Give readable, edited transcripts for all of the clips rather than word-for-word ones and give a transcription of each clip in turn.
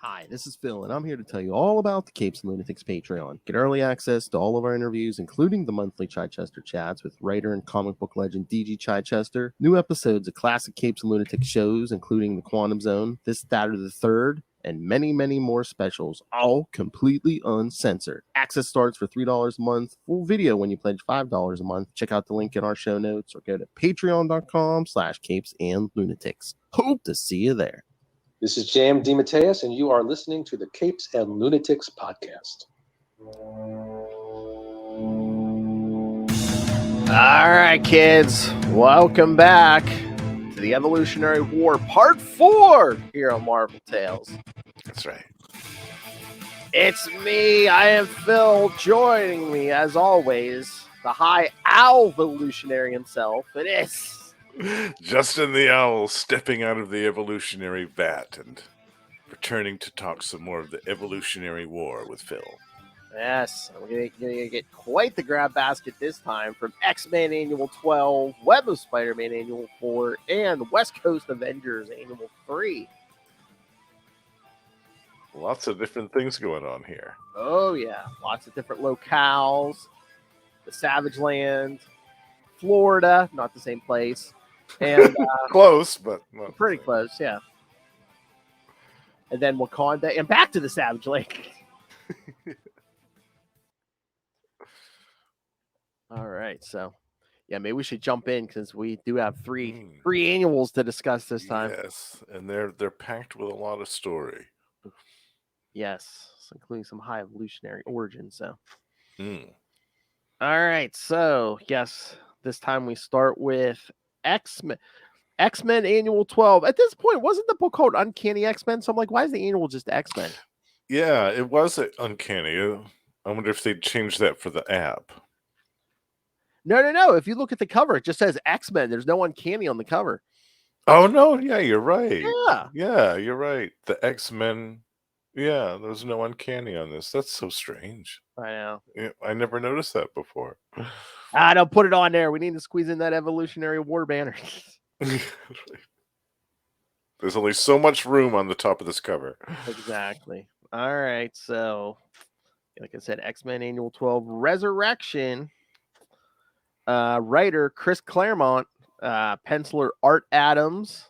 Hi, this is Phil, and I'm here to tell you all about the Capes and Lunatics Patreon. Get early access to all of our interviews, including the monthly Chichester chats with writer and comic book legend DG Chichester, new episodes of classic Capes and Lunatics shows, including The Quantum Zone, This, That, or the Third, and many, many more specials, all completely uncensored. Access starts for $3 a month, full video when you pledge $5 a month. Check out the link in our show notes or go to patreon.com/capesandlunatics. Hope to see you there. This is Jam DeMatteis, and you are listening to the Capes and Lunatics podcast. All right, kids, welcome back to the Evolutionary War Part 4 here on Marvel Tales. That's right. It's me, I am Phil, joining me, as always, the High Evolutionary himself. It is Justin the Owl stepping out of the evolutionary vat and returning to talk some more of the Evolutionary War with Phil. Yes, we're going to get quite the grab basket this time from X-Men Annual 12, Web of Spider-Man Annual 4, and West Coast Avengers Annual 3. Lots of different things going on here. Oh, yeah. Lots of different locales. The Savage Land, Florida, not the same place. And Close, but not pretty close, yeah. And then Wakanda, and back to the Savage Land. All right, so yeah, maybe we should jump in because we do have three annuals to discuss this time. Yes, and they're packed with a lot of story. Yes, including some High Evolutionary origins. So, All right, so yes, this time we start with X-Men Annual 12. At this point, wasn't the book called Uncanny X-Men? So I'm like, why is the annual just X-Men? Yeah, it was Uncanny. I wonder if they'd change that for the app. No. If you look at the cover, it just says X-Men. There's no Uncanny on the cover. Oh, no. Yeah, you're right. Yeah, you're right. The X-Men. Yeah, there's no Uncanny on this. That's so strange. I know. Yeah, I never noticed that before. Don't put it on there. We need to squeeze in that Evolutionary War banner. There's only so much room on the top of this cover. Exactly. All right, so like I said, X-Men Annual 12 Resurrection. Writer Chris Claremont, penciler Art Adams,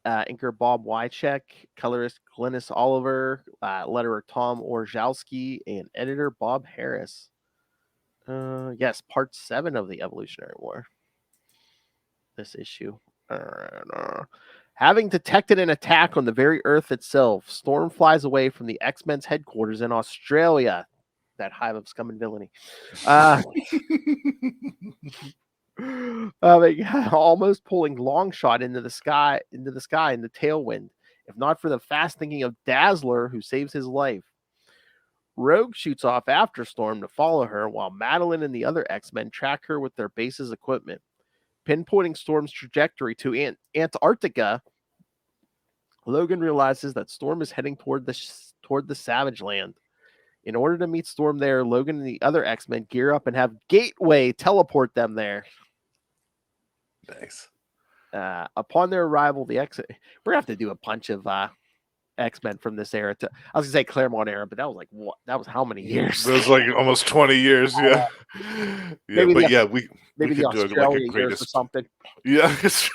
inker Bob Wycheck, colorist Glynis Oliver, letterer Tom Orzalski, and editor Bob Harris. Yes, part 7 of the Evolutionary War. This issue. Having detected an attack on the very Earth itself, Storm flies away from the X-Men's headquarters in Australia. That hive of scum and villainy. Almost pulling Longshot into the sky in the tailwind, if not for the fast thinking of Dazzler, who saves his life. Rogue shoots off after Storm to follow her, while Madeline and the other X-Men track her with their base's equipment. Pinpointing Storm's trajectory to Antarctica, Logan realizes that Storm is heading toward the Savage Land. In order to meet Storm there, Logan and the other X-Men gear up and have Gateway teleport them there. Nice. Upon their arrival, we're gonna have to do a bunch of X-Men from this era. I was gonna say Claremont era, but that was like what? That was how many years? It was like almost 20 years. Yeah, maybe we maybe could the do Australia like a years greatest or something. Yeah, it's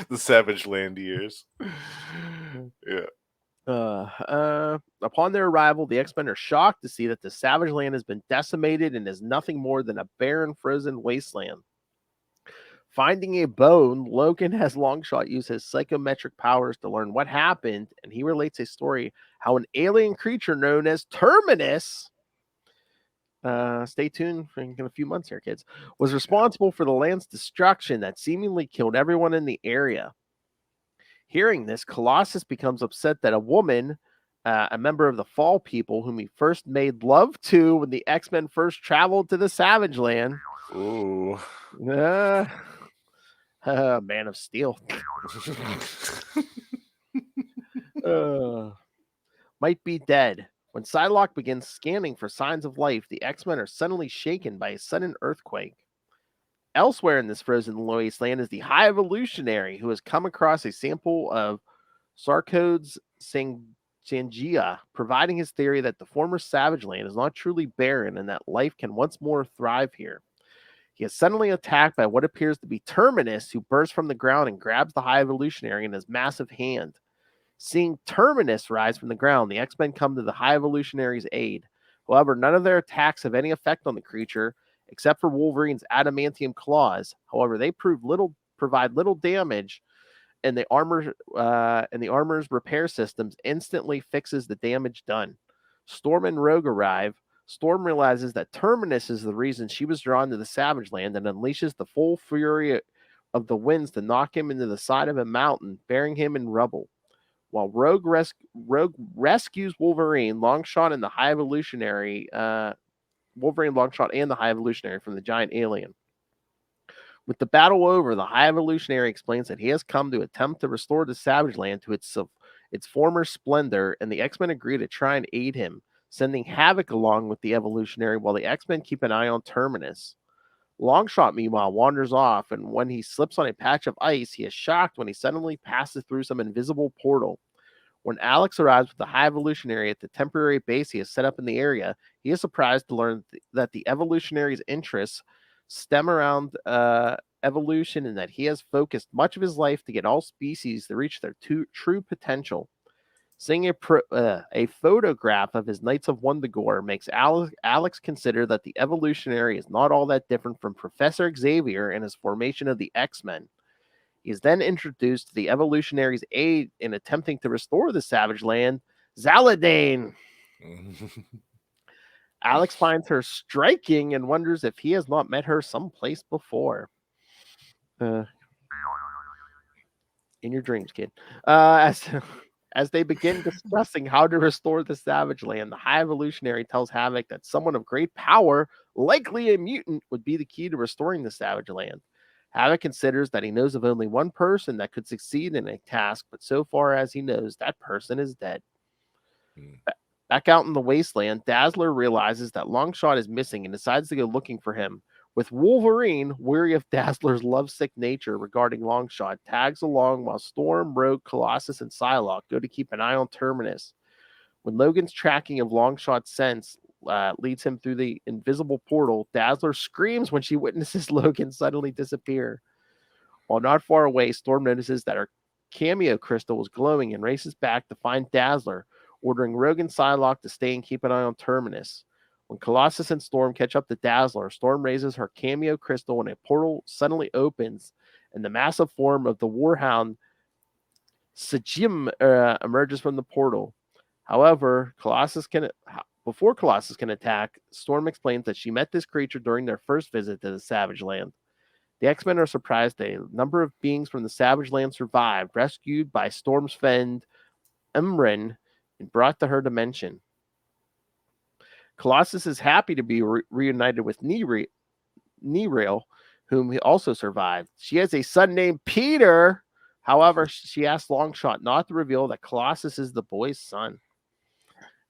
the Savage Land years. Yeah. Upon their arrival, the X-Men are shocked to see that the Savage Land has been decimated and is nothing more than a barren, frozen wasteland. Finding a bone, Logan has Longshot use his psychometric powers to learn what happened, and he relates a story how an alien creature known as Terminus, stay tuned in a few months here, kids, was responsible for the land's destruction that seemingly killed everyone in the area. Hearing this, Colossus becomes upset that a woman, a member of the Fall People, whom he first made love to when the X-Men first traveled to the Savage Land. Ooh. Man of Steel. Might be dead. When Psylocke begins scanning for signs of life, the X-Men are suddenly shaken by a sudden earthquake. Elsewhere in this frozen wasteland is the High Evolutionary, who has come across a sample of Sarcode's Changia, providing his theory that the former Savage Land is not truly barren and that life can once more thrive here. He is suddenly attacked by what appears to be Terminus, who bursts from the ground and grabs the High Evolutionary in his massive hand. Seeing Terminus rise from the ground, the X-Men come to the High Evolutionary's aid. However, none of their attacks have any effect on the creature, except for Wolverine's adamantium claws. However, they provide little damage, and the armor's repair systems instantly fixes the damage done. Storm and Rogue arrive. Storm realizes that Terminus is the reason she was drawn to the Savage Land and unleashes the full fury of the winds to knock him into the side of a mountain, burying him in rubble. While Rogue rescues Wolverine, Longshot and the High Evolutionary, Wolverine, Longshot, and the High Evolutionary from the giant alien. With the battle over, the High Evolutionary explains that he has come to attempt to restore the Savage Land to its former splendor, and the X-Men agree to try and aid him, sending Havoc along with the Evolutionary while the X-Men keep an eye on Terminus. Longshot, meanwhile, wanders off, and when he slips on a patch of ice, he is shocked when he suddenly passes through some invisible portal. When Alex arrives with the High Evolutionary at the temporary base he has set up in the area, he is surprised to learn that the Evolutionary's interests stem around evolution and that he has focused much of his life to get all species to reach their true potential. Seeing a photograph of his Knights of Wundagore makes Alex consider that the Evolutionary is not all that different from Professor Xavier and his formation of the X-Men. He is then introduced to the Evolutionary's aid in attempting to restore the Savage Land, Zaladane. Alex finds her striking and wonders if he has not met her someplace before. In your dreams, kid. As they begin discussing how to restore the Savage Land, the High Evolutionary tells Havoc that someone of great power, likely a mutant, would be the key to restoring the Savage Land. Havoc considers that he knows of only one person that could succeed in a task, but so far as he knows, that person is dead. Back out in the wasteland, Dazzler realizes that Longshot is missing and decides to go looking for him. With Wolverine, weary of Dazzler's lovesick nature regarding Longshot, tags along while Storm, Rogue, Colossus, and Psylocke go to keep an eye on Terminus. When Logan's tracking of Longshot's sense leads him through the invisible portal, Dazzler screams when she witnesses Logan suddenly disappear. While not far away, Storm notices that her cameo crystal is glowing and races back to find Dazzler, ordering Rogue and Psylocke to stay and keep an eye on Terminus. When Colossus and Storm catch up to Dazzler, Storm raises her cameo crystal and a portal suddenly opens, and the massive form of the Warhound Sajim emerges from the portal. However, before Colossus can attack, Storm explains that she met this creature during their first visit to the Savage Land. The X-Men are surprised that a number of beings from the Savage Land survived, rescued by Storm's friend Emrin, and brought to her dimension. Colossus is happy to be reunited with Nereal, whom he also survived. She has a son named Peter. However, she asks Longshot not to reveal that Colossus is the boy's son.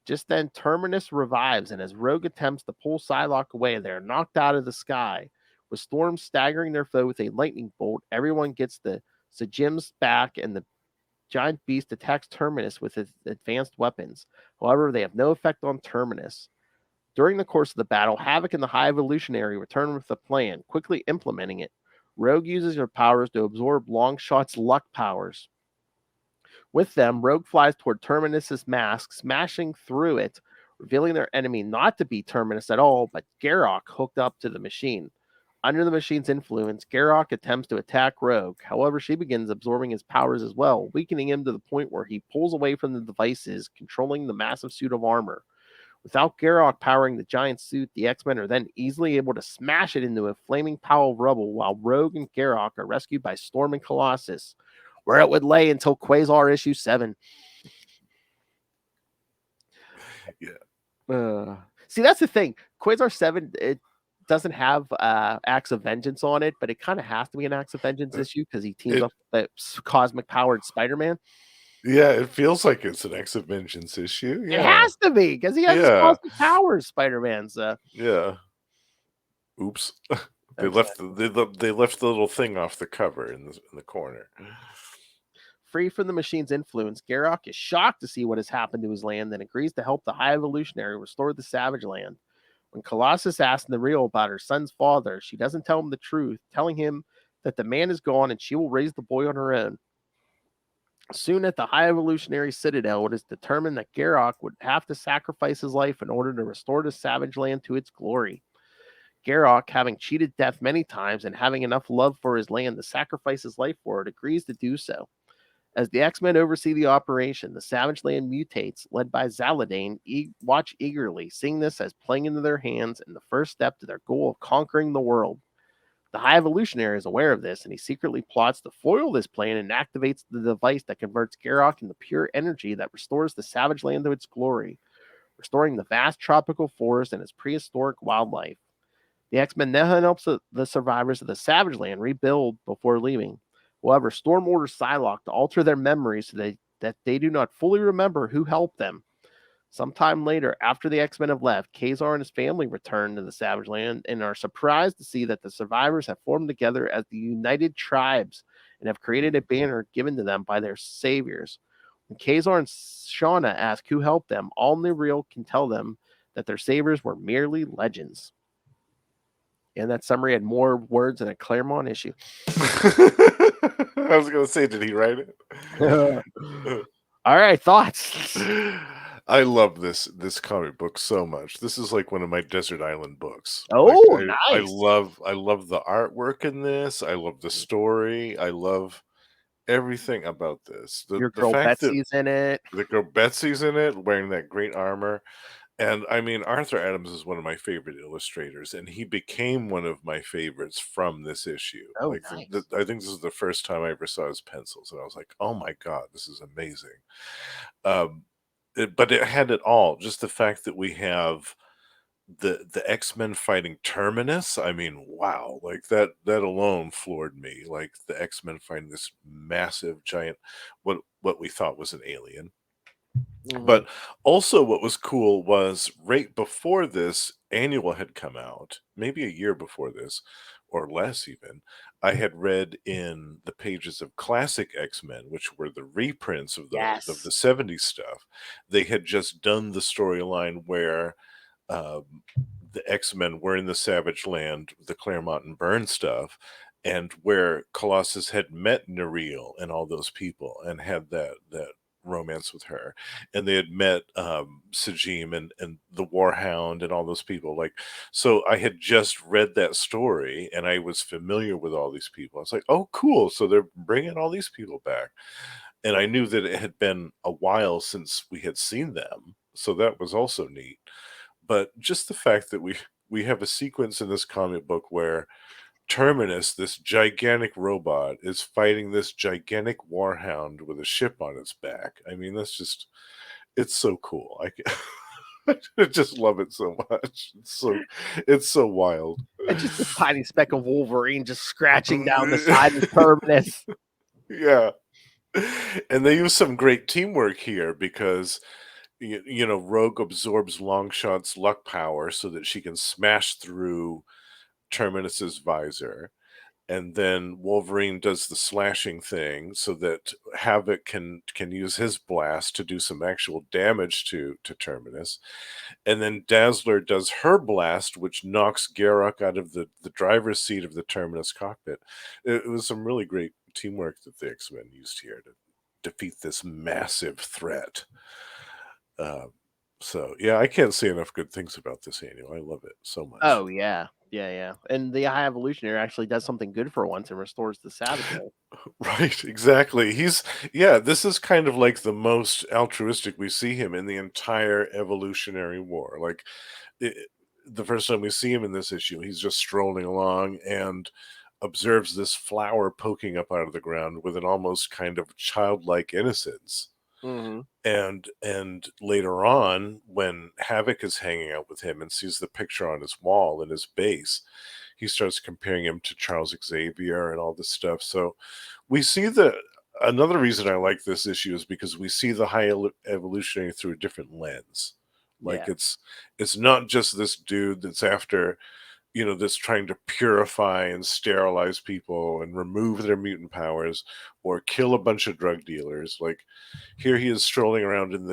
Just then, Terminus revives, and as Rogue attempts to pull Psylocke away, they are knocked out of the sky. With Storm staggering their foe with a lightning bolt, everyone gets the Sajims back, and the giant beast attacks Terminus with its advanced weapons. However, they have no effect on Terminus. During the course of the battle, Havoc and the High Evolutionary return with a plan, quickly implementing it. Rogue uses her powers to absorb Longshot's luck powers. With them, Rogue flies toward Terminus's mask, smashing through it, revealing their enemy not to be Terminus at all, but Garrock hooked up to the machine. Under the machine's influence, Garrock attempts to attack Rogue. However, she begins absorbing his powers as well, weakening him to the point where he pulls away from the devices, controlling the massive suit of armor. Without Garrock powering the giant suit, the X-Men are then easily able to smash it into a flaming pile of rubble, while Rogue and Garrock are rescued by Storm and Colossus, where it would lay until Quasar issue 7. Yeah. See, that's the thing. Quasar 7, it doesn't have Acts of Vengeance on it, but it kind of has to be an Acts of Vengeance issue because he teams up with the cosmic-powered Spider-Man. Yeah, it feels like it's an Acts of Vengeance issue. Yeah. It has to be because he has cosmic powers, Spider-Man's. Yeah. Oops. They left the little thing off the cover in the corner. free from the machine's influence, Garrock is shocked to see what has happened to his land and agrees to help the High Evolutionary restore the Savage Land. When Colossus asks Nereal about her son's father, she doesn't tell him the truth, telling him that the man is gone and she will raise the boy on her own. Soon at the High Evolutionary Citadel, it is determined that Garrock would have to sacrifice his life in order to restore the Savage Land to its glory. Garrock, having cheated death many times and having enough love for his land to sacrifice his life for it, agrees to do so. As the X-Men oversee the operation, the Savage Land mutates, led by Zaladane, watch eagerly, seeing this as playing into their hands and the first step to their goal of conquering the world. The High Evolutionary is aware of this, and he secretly plots to foil this plan and activates the device that converts Garrock into pure energy that restores the Savage Land to its glory, restoring the vast tropical forest and its prehistoric wildlife. The X-Men then helps the survivors of the Savage Land rebuild before leaving. However, Storm orders Psylocke to alter their memories so that they do not fully remember who helped them. Sometime later, after the X-Men have left, Kazar and his family return to the Savage Land and are surprised to see that the survivors have formed together as the United Tribes and have created a banner given to them by their saviors. When Kazar and Shauna ask who helped them, all Nereal can tell them that their saviors were merely legends. And that summary had more words than a Claremont issue. I was going to say, did he write it? All right, thoughts? I love this comic book so much. This is like one of my desert island books. Oh, Like, I nice. love the artwork in this. I love the story. I love everything about this. Your The girl fact that Betsy's in it. the girl Betsy's in it, wearing that great armor. And I mean, Arthur Adams is one of my favorite illustrators, and he became one of my favorites from this issue. Oh, Like, nice. I think this is the first time I ever saw his pencils, and I was like, "Oh my god, this is amazing!" But it had it all. Just the fact that we have the X-Men fighting Terminus. I mean, wow! Like that alone floored me. Like the X-Men fighting this massive giant, what we thought was an alien. But also what was cool was right before this annual had come out, maybe a year before this, or less even, I had read in the pages of Classic X-Men, which were the reprints of the Yes. 70s stuff. They had just done the storyline where um, the X-Men were in the Savage Land, the Claremont and Byrne stuff, and where Colossus had met Nereal and all those people and had that romance with her, and they had met Sajim and the Warhound and all those people. Like, so I had just read that story and I was familiar with all these people. I was like, oh, cool! So they're bringing all these people back, and I knew that it had been a while since we had seen them, so that was also neat. But just the fact that we have a sequence in this comic book where Terminus, this gigantic robot, is fighting this gigantic warhound with a ship on its back. I mean, that's just, it's so cool. I just love it so much. It's so wild. It's just a tiny speck of Wolverine just scratching down the side of Terminus. Yeah. And they use some great teamwork here because you know, Rogue absorbs Longshot's luck power so that she can smash through Terminus's visor, and then Wolverine does the slashing thing so that Havoc can use his blast to do some actual damage to Terminus, and then Dazzler does her blast, which knocks Garrock out of the driver's seat of the Terminus cockpit. It was some really great teamwork that the X-Men used here to defeat this massive threat. So yeah, I can't say enough good things about this annual. I love it so much. Oh yeah. Yeah. And the High Evolutionary actually does something good for once and restores the Savage Land. Right, exactly. This is kind of like the most altruistic we see him in the entire Evolutionary War. Like, the first time we see him in this issue, he's just strolling along and observes this flower poking up out of the ground with an almost kind of childlike innocence. And later on, when Havoc is hanging out with him and sees the picture on his wall in his base, he starts comparing him to Charles Xavier and all this stuff. So we see another reason I like this issue is because we see the High Evolutionary through a different lens. Like, Yeah. it's not just this dude that's after that's trying to purify and sterilize people and remove their mutant powers or kill a bunch of drug dealers. Like here he is strolling around in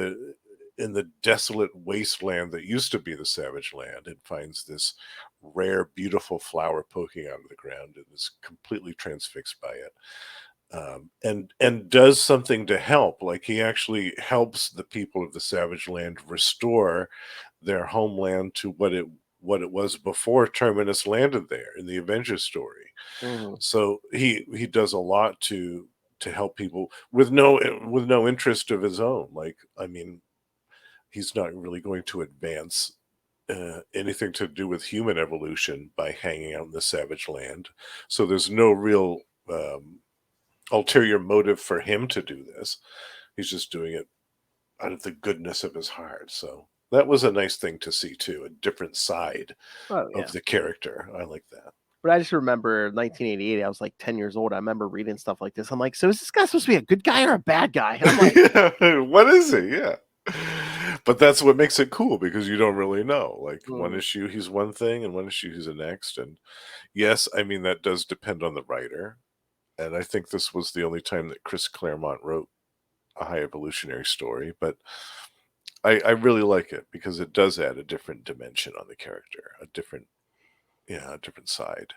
the desolate wasteland that used to be the Savage Land and finds this rare, beautiful flower poking out of the ground and is completely transfixed by it. And does something to help. Like he actually helps the people of the Savage Land restore their homeland to what it was before Terminus landed there in the Avengers story. Mhm. So he does a lot to help people with no interest of his own. Like, I mean, he's not really going to advance anything to do with human evolution by hanging out in the Savage Land. So there's no real ulterior motive for him to do this. He's just doing it out of the goodness of his heart. So that was a nice thing to see too, a different side Oh yeah. of the character. I like that. But I just remember 1988. I was like 10 years old. I remember reading stuff like this. I'm like, so is this guy supposed to be a good guy or a bad guy? I'm like, Yeah, what is he? Yeah. But that's what makes it cool because you don't really know. Like one Mm. issue he's one thing and one issue he's the next. And yes, I mean that does depend on the writer. And I think this was the only time that Chris Claremont wrote a High Evolutionary story, but I really like it because it does add a different dimension on the character, a different side.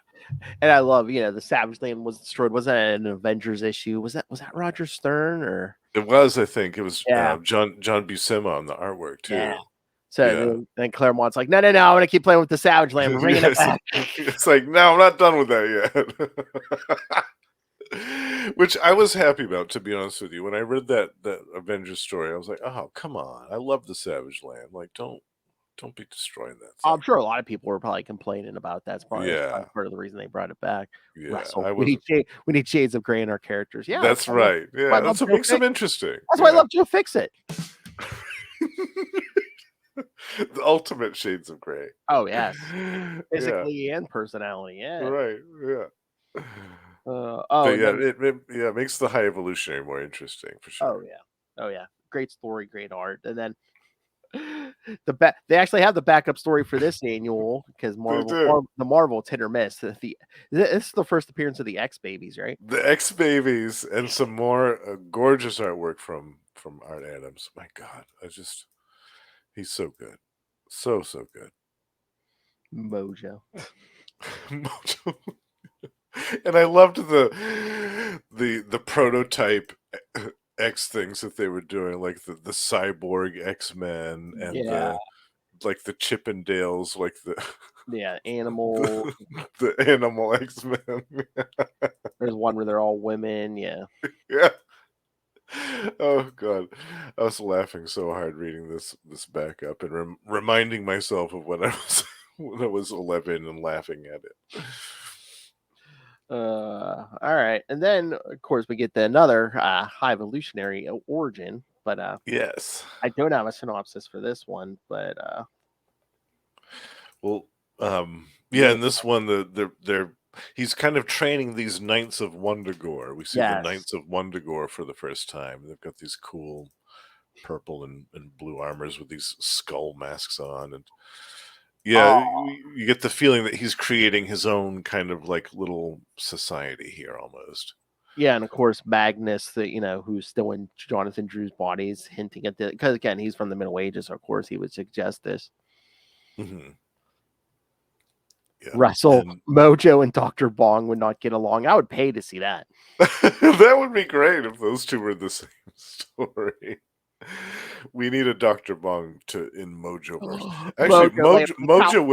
and I love, the Savage Land was destroyed. Was that an Avengers issue? Was that Roger Stern or? It was, I think, it was Yeah, John Buscema on the artwork yeah. too. So Yeah. then Claremont's like, no, I'm gonna keep playing with the Savage Land, bringing it Yes. back. It's like, no, I'm not done with that yet. Which I was happy about, to be honest with you. When I read that Avengers story, I was like, oh, come on. I love the Savage Land. Like, don't be destroying that I'm thing. sure a lot of people were probably complaining about that. It's probably Yeah. part of the reason they brought it back. Yeah. Wrestle. I We was need shades of gray in our characters. Yeah, That's right. why I Yeah. love That's what Joe makes them Fix. interesting. That's why I Yeah. love Joe Fix It. The ultimate shades of gray. Oh yes, Yeah. physically and personality. Yeah. Right. Yeah. Oh, But and yeah, then it makes the High Evolutionary more interesting for sure. oh yeah, great story, great art, and then they actually have the backup story for this annual because They do. the Marvel, it's hit or miss. This is the first appearance of the X Babies, right? The X Babies and some more gorgeous artwork from Art Adams. My God, he's so good, so good. Mojo. Mojo. And I loved the prototype X things that they were doing, like the cyborg X-Men and Yeah, the Chippendales, like animal. the animal X-Men. There's one where they're all women. Yeah. Yeah. Oh God, I was laughing so hard reading this backup and reminding myself of when I was when I was 11 and laughing at it. All right, and then of course we get another High Evolutionary origin, but Yes. I don't have a synopsis for this one, but Well, yeah, in this one, he's kind of training these Knights of Wundagore. We see the yes, Knights of Wundagore for the first time. They've got these cool purple and blue armors with these skull masks on, and yeah, you get the feeling that he's creating his own kind of like little society here, almost. yeah, and of course Magnus, who's still in Jonathan Drew's body, is hinting at because again he's from the Middle Ages, so of course he would suggest this. Mm-hmm. Yeah. Russell, Mojo, and Dr. Bong would not get along. I would pay to see that. That would be great if those two were the same story. We need a Dr. Bong in Mojoverse. Actually, Mojo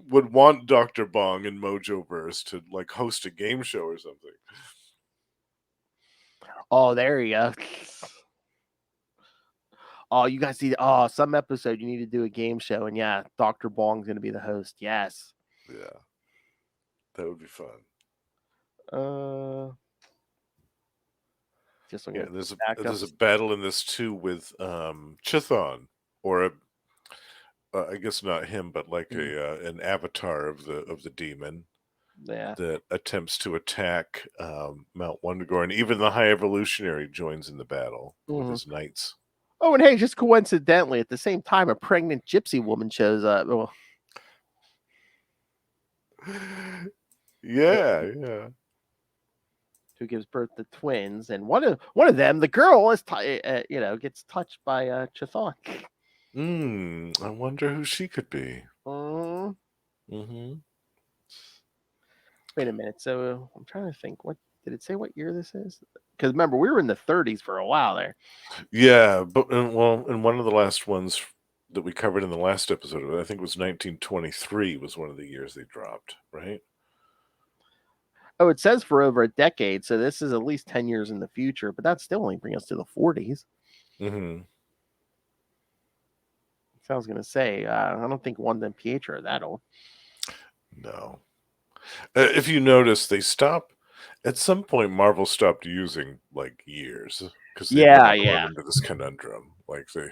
would want Dr. Bong in Mojoverse to like host a game show or something. Oh, there you go. Oh, you guys need some episode you need to do a game show, and yeah, Dr. Bong's gonna be the host. Yes. Yeah. That would be fun. Just yeah, there's a battle in this too with Chthon, or I guess not him, but like an avatar of the demon. Yeah. That attempts to attack Mount Wundagore, and even the High Evolutionary joins in the battle with his knights. Oh, and hey, just coincidentally, at the same time, a pregnant gypsy woman shows up. Well, Yeah. Who gives birth to twins, and one of them, the girl, is gets touched by Chthon. I wonder who she could be. Mm-hmm. Wait a minute. So I'm trying to think. What did it say? What year this is? Because remember, we were in the 30s for a while there. Yeah, but in one of the last ones that we covered in the last episode, I think it was 1923 was one of the years they dropped, right? Oh, it says for over a decade, so this is at least 10 years in the future, but that still only brings us to the 40s. Mm-hmm. So I was going to say, I don't think Wanda and Pietro are that old. No. If you notice, they stopped at some point. Marvel stopped using like years because they didn't want to run into this conundrum. Like they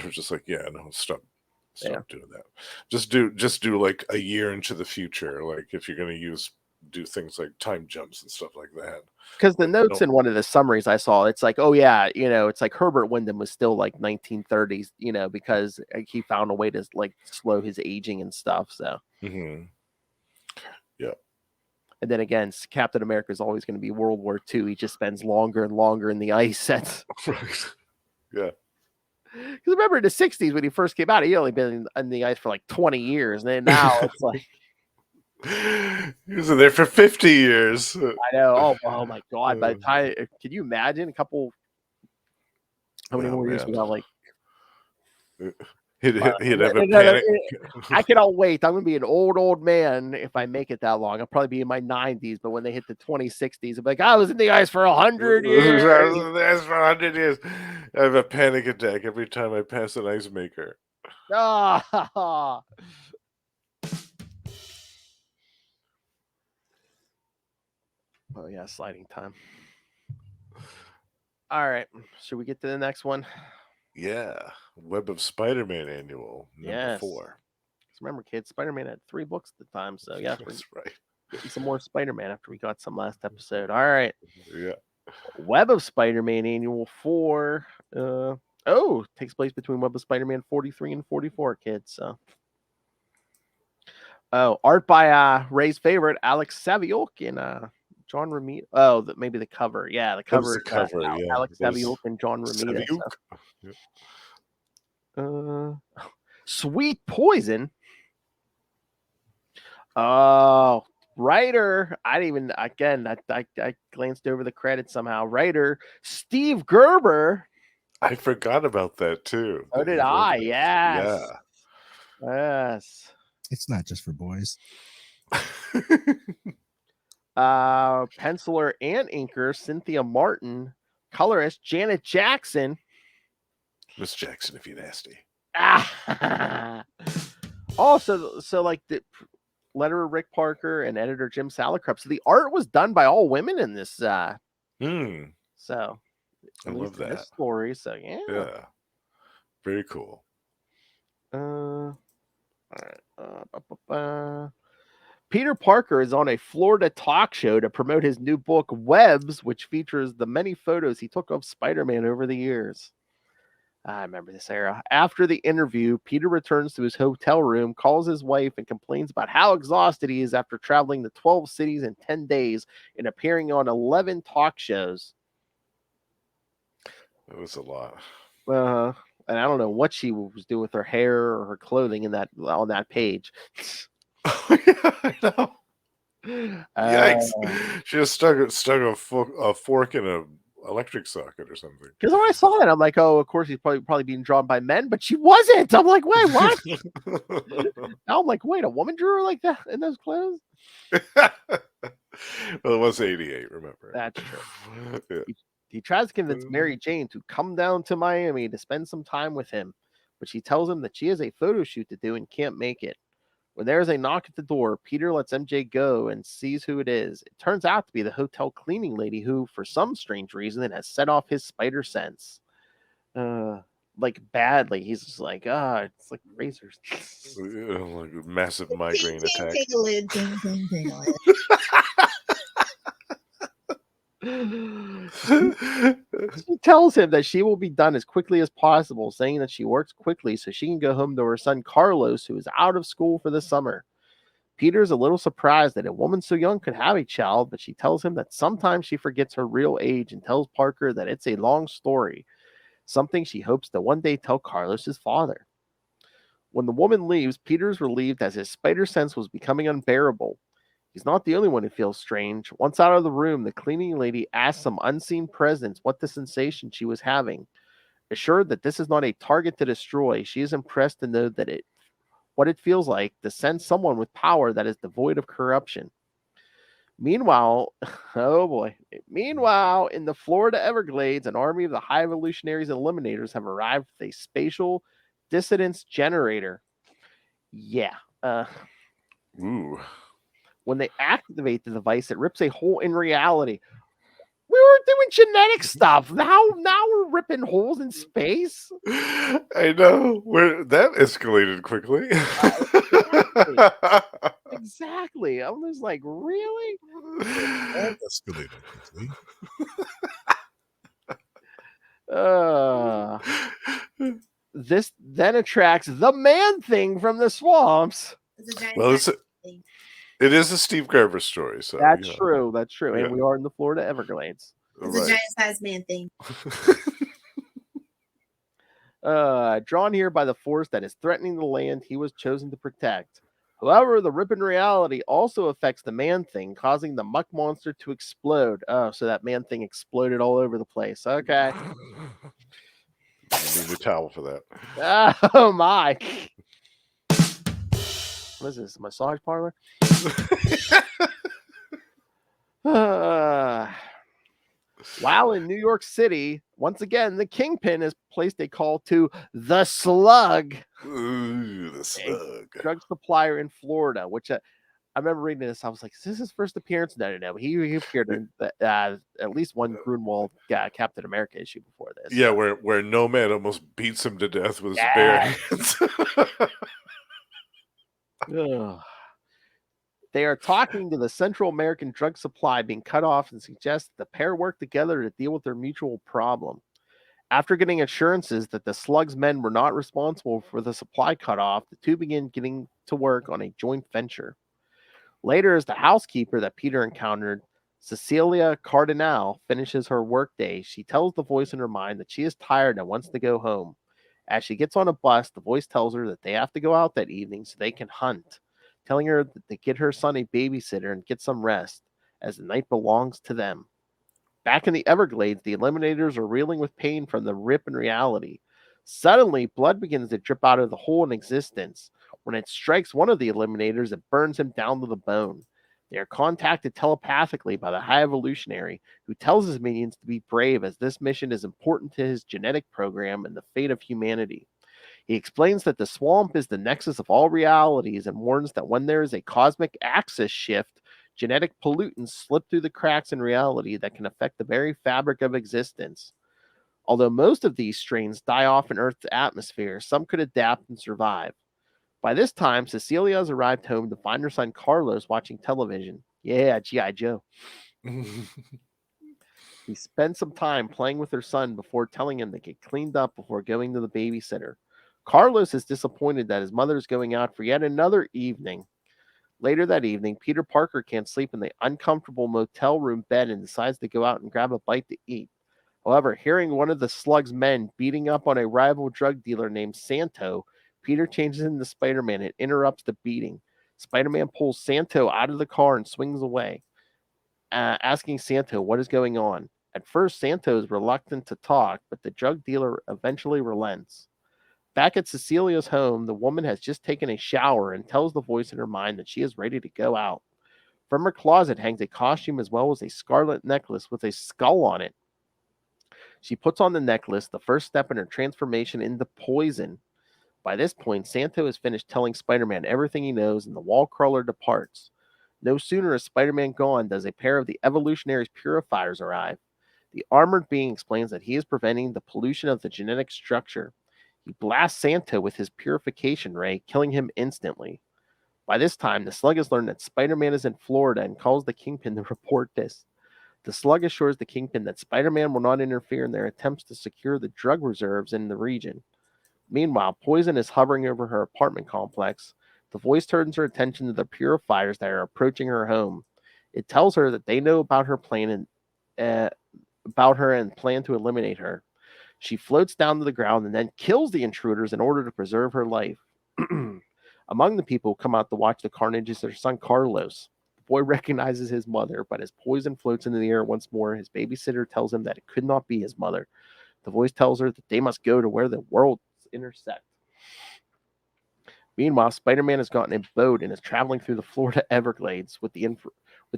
were just like, yeah, no, stop doing that. Just do like a year into the future. Like if you're going to do things like time jumps and stuff like that. Because the notes in one of the summaries I saw, it's like, oh yeah, it's like Herbert Wyndham was still like 1930s, because he found a way to like slow his aging and stuff. So. Mm-hmm. Yeah. And then again, Captain America is always going to be World War II. He just spends longer and longer in the ice. Right. Yeah. Because remember in the 60s when he first came out, he only been in the ice for like 20 years. And then now it's like. He was in there for 50 years. I know. Oh my God. By the time, can you imagine how many more years we got? Like. He'd have a panic. I cannot wait. I'm going to be an old man if I make it that long. I'll probably be in my 90s, but when they hit the 2060s, I'm like, I was in the ice for 100 years. I was in the ice for 100 years. I have a panic attack every time I pass an ice maker. Oh yeah, sliding time. All right. Should we get to the next one? Yeah. Web of Spider-Man annual, number 4. Remember, kids, Spider-Man had 3 books at the time, so yeah, that's right. Getting some more Spider-Man after we got some last episode. All right. Yeah. Web of Spider-Man annual 4. Takes place between Web of Spider-Man 43 and 44, kids. So. Art by Ray's favorite, Alex Saviuk and John Romita. Oh, maybe the cover. Yeah, the cover. That was the cover, yeah. Alex Saviuk and John Romita. So. Sweet Poison. Oh, writer. I glanced over the credits somehow. Writer Steve Gerber. I forgot about that too. So did I. Yes. Yeah. Yes. It's not just for boys. Penciler and inker Cynthia Martin. Colorist Janet Jackson. Miss Jackson, if you're nasty. Also, so like the letterer Rick Parker and editor Jim Salicrup. So the art was done by all women in this. So I love that story. So yeah, very cool. All right. Peter Parker is on a Florida talk show to promote his new book Webs, which features the many photos he took of Spider-Man over the years. I remember this era. After the interview, Peter returns to his hotel room, calls his wife, and complains about how exhausted he is after traveling to 12 cities in 10 days and appearing on 11 talk shows. It was a lot. And I don't know what she was doing with her hair or her clothing on that page. I know. Yikes! She just stuck a fork in a electric socket or something. Because when I saw that, I'm like, oh, of course he's probably being drawn by men, but she wasn't. I'm like, wait, what? Now I'm like, wait, a woman drew her like that in those clothes? Well, it was 88, remember? That's true. Yeah. He tries to convince Mary Jane to come down to Miami to spend some time with him, but she tells him that she has a photo shoot to do and can't make it. When there is a knock at the door, Peter lets MJ go and sees who it is. It turns out to be the hotel cleaning lady who, for some strange reason, has set off his spider sense. Like badly. He's just like, it's like razors. Like a massive migraine attack. She tells him that she will be done as quickly as possible, saying that she works quickly so she can go home to her son Carlos, who is out of school for the summer. Peter's a little surprised that a woman so young could have a child, but she tells him that sometimes she forgets her real age and tells Parker that it's a long story, something she hopes to one day tell Carlos's father. When the woman leaves, Peter is relieved as his spider sense was becoming unbearable. He's not the only one who feels strange. Once out of the room, the cleaning lady asks some unseen presence what the sensation she was having. Assured that this is not a target to destroy, she is impressed to know that what it feels like to sense someone with power that is devoid of corruption. Meanwhile, oh boy. Meanwhile, in the Florida Everglades, an army of the High Evolutionaries and Eliminators have arrived with a spatial dissonance generator. Yeah. Ooh. When they activate the device, it rips a hole in reality. We were doing genetic stuff. Now we're ripping holes in space. I know. Where that escalated quickly. Exactly. I was like, really? That escalated quickly. This then attracts the man thing from the swamps. It's a giant Well, thing. it is a Steve Gerber story, so That's you know. true. That's true. Yeah. And we are in the Florida Everglades. It's a Right. giant sized man thing. Drawn here by the force that is threatening the land he was chosen to protect. However, the rip in reality also affects the man thing, causing the muck monster to explode. Oh, so that man thing exploded all over the place. Okay. You need a towel for that. Oh my. What is this? Massage parlor? While in New York City, once again, the Kingpin has placed a call to the Slug, Ooh, the slug. drug supplier in Florida, which I remember reading this. I was like, is this his first appearance? No. He appeared in at least one Grunwald Captain America issue before this. Yeah, where Nomad almost beats him to death with his Yeah. bare hands. Ugh. They are talking to the Central American drug supply being cut off and suggest the pair work together to deal with their mutual problem. After getting assurances that the Slug's men were not responsible for the supply cutoff, the two begin getting to work on a joint venture. Later, as the housekeeper that Peter encountered, Cecilia Cardinal, finishes her workday, she tells the voice in her mind that she is tired and wants to go home. As she gets on a bus, the voice tells her that they have to go out that evening so they can hunt, telling her that they get her son a babysitter and get some rest, as the night belongs to them. Back in the Everglades, the Eliminators are reeling with pain from the rip in reality. Suddenly, blood begins to drip out of the hole in existence. When it strikes one of the Eliminators, it burns him down to the bone. They are contacted telepathically by the High Evolutionary, who tells his minions to be brave as this mission is important to his genetic program and the fate of humanity. He explains that the swamp is the nexus of all realities and warns that when there is a cosmic axis shift, genetic pollutants slip through the cracks in reality that can affect the very fabric of existence. Although most of these strains die off in Earth's atmosphere, some could adapt and survive. By this time, Cecilia has arrived home to find her son Carlos watching television. Yeah, G.I. Joe. He spends some time playing with her son before telling him to get cleaned up before going to the babysitter. Carlos is disappointed that his mother is going out for yet another evening. Later that evening, Peter Parker can't sleep in the uncomfortable motel room bed and decides to go out and grab a bite to eat. However, hearing one of the Slug's men beating up on a rival drug dealer named Santo, Peter changes into Spider-Man and interrupts the beating. Spider-Man pulls Santo out of the car and swings away, asking Santo what is going on. At first, Santo is reluctant to talk, but the drug dealer eventually relents. Back at Cecilia's home, the woman has just taken a shower and tells the voice in her mind that she is ready to go out. From her closet hangs a costume as well as a scarlet necklace with a skull on it. She puts on the necklace, the first step in her transformation into Poison. By this point, Santo has finished telling Spider-Man everything he knows, and the wall crawler departs. No sooner is Spider-Man gone does a pair of the Evolutionary's purifiers arrive. The armored being explains that he is preventing the pollution of the genetic structure. He blasts Santo with his purification ray, killing him instantly. By this time, the Slug has learned that Spider-Man is in Florida and calls the Kingpin to report this. The Slug assures the Kingpin that Spider-Man will not interfere in their attempts to secure the drug reserves in the region. Meanwhile, Poison is hovering over her apartment complex. The voice turns her attention to the purifiers that are approaching her home. It tells her that they know about her plan and plan to eliminate her. She floats down to the ground and then kills the intruders in order to preserve her life. Among the people who come out to watch the carnage is their son Carlos. The boy recognizes his mother, but as poison floats into the air once more, his babysitter tells him that it could not be his mother. The voice tells her that they must go to where the worlds intersect. Meanwhile, Spider-Man has gotten a boat and is traveling through the Florida Everglades with the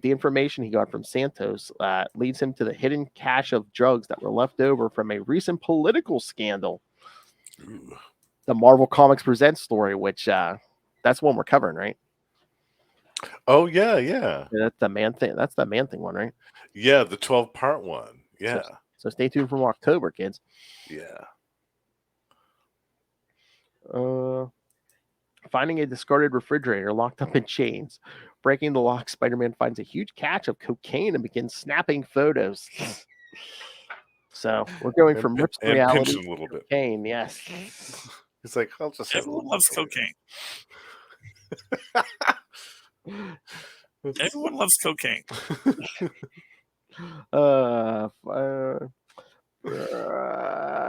information he got from Santos. Leads him to the hidden cache of drugs that were left over from a recent political scandal. Ooh. The Marvel Comics Presents story, which that's one we're covering, right? Oh yeah. That's the Man Thing. That's the Man Thing one, right? Yeah, the 12-part one. Yeah. So stay tuned for October, kids. Yeah. Finding a discarded refrigerator locked up in chains. Breaking the lock, Spider-Man finds a huge catch of cocaine and begins snapping photos. So we're going from rips to and reality pinching a little bit. cocaine, yes. He's like, I'll just have Everyone loves cocaine. Everyone loves cocaine.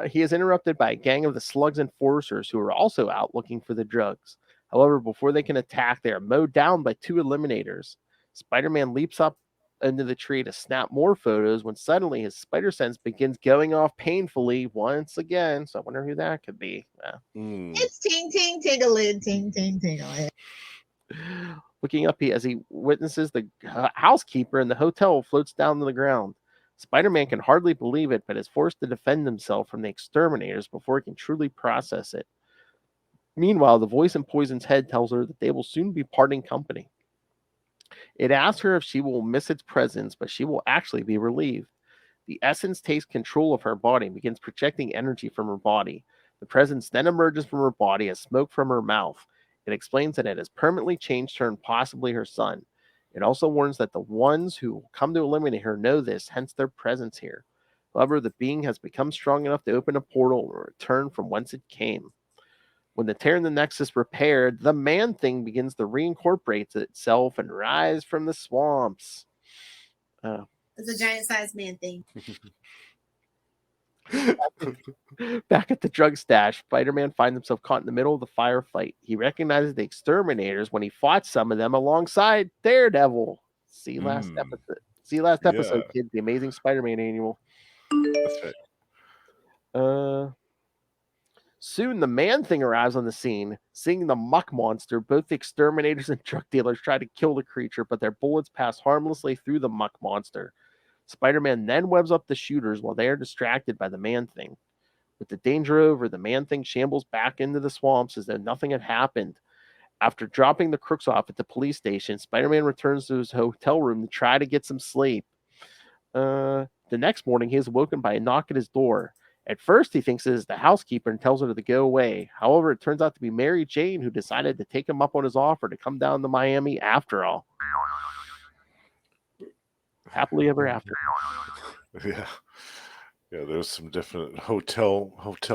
He is interrupted by a gang of the Slug's enforcers who are also out looking for the drugs. However, before they can attack, they are mowed down by two Eliminators. Spider-Man leaps up into the tree to snap more photos when suddenly his spider sense begins going off painfully once again. So I wonder who that could be. It's ting ting tingaloo, ting ting tingaloo. Looking up as he witnesses the housekeeper in the hotel floats down to the ground. Spider-Man can hardly believe it, but is forced to defend himself from the exterminators before he can truly process it. Meanwhile, the voice in Poison's head tells her that they will soon be parting company. It asks her if she will miss its presence, but she will actually be relieved. The essence takes control of her body and begins projecting energy from her body. The presence then emerges from her body as smoke from her mouth. It explains that it has permanently changed her and possibly her son. It also warns that the ones who will come to eliminate her know this, hence their presence here. However, the being has become strong enough to open a portal and return from whence it came. When the tear in the nexus repaired, the Man Thing begins to reincorporate itself and rise from the swamps. It's a giant-sized man thing. Back at the drug stash, Spider-Man finds himself caught in the middle of the firefight. He recognizes the exterminators when he fought some of them alongside Daredevil. See last episode, kids. The Amazing Spider-Man annual. That's right. Soon, the Man Thing arrives on the scene. Seeing the muck monster, both the exterminators and drug dealers try to kill the creature, but their bullets pass harmlessly through the muck monster. Spider-Man then webs up the shooters while they are distracted by the Man Thing. With the danger over, the Man Thing shambles back into the swamps as though nothing had happened. After dropping the crooks off at the police station, Spider-Man returns to his hotel room to try to get some sleep. The next morning, he is woken by a knock at his door. At first, he thinks it is the housekeeper and tells her to go away. However, it turns out to be Mary Jane, who decided to take him up on his offer to come down to Miami after all. Happily ever after. Yeah. Yeah, there's some definite hotel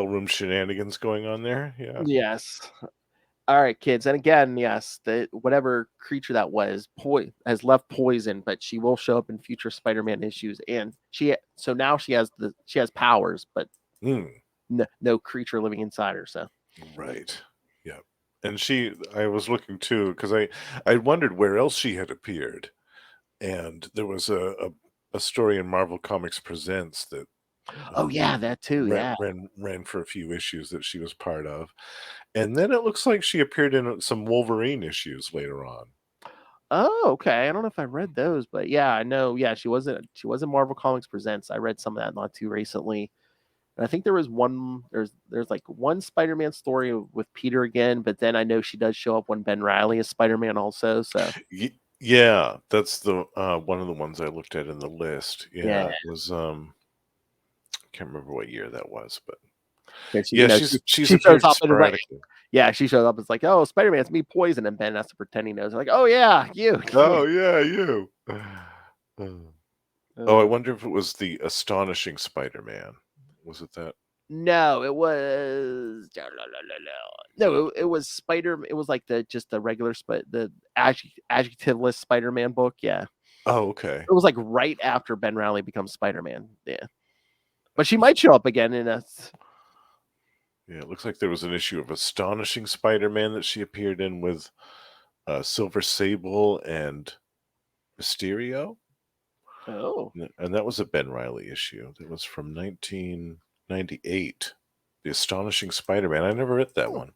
room shenanigans going on there. Yeah. Yes. All right, kids. And again, yes, whatever creature that was has left poison, but she will show up in future Spider-Man issues. And now she has powers, but no creature living inside her. So right. Yeah. And I was looking too, because I wondered where else she had appeared. And there was a story in Marvel Comics Presents that that too. Ran for a few issues that she was part of. And then it looks like she appeared in some Wolverine issues later on. Oh, okay. I don't know if I read those, but yeah, I know. Yeah, she was in Marvel Comics Presents. I read some of that not too recently. And I think there was there's like one Spider-Man story with Peter again, but then I know she does show up when Ben Reilly is Spider-Man also. So yeah, that's the one of the ones I looked at in the list. Yeah. It was I can't remember what year that was, but she appeared sporadically. She shows up. It's like, oh, Spider-Man's me poison, and Ben has to pretend he knows. Like, oh yeah, you. Oh yeah, you. I wonder if it was the Astonishing Spider-Man. Was it that? No, it was no, it was Spider. It was like just the regular the adjectiveless Spider-Man book. Yeah, Oh, okay. it was like right after Ben Reilly becomes Spider-Man. Yeah, but she might show up again in a. Yeah, it looks like there was an issue of Astonishing Spider-Man that she appeared in with Silver Sable and Mysterio. Oh, And that was a Ben Reilly issue. That was from 1998. The Astonishing Spider-Man. I never read that one.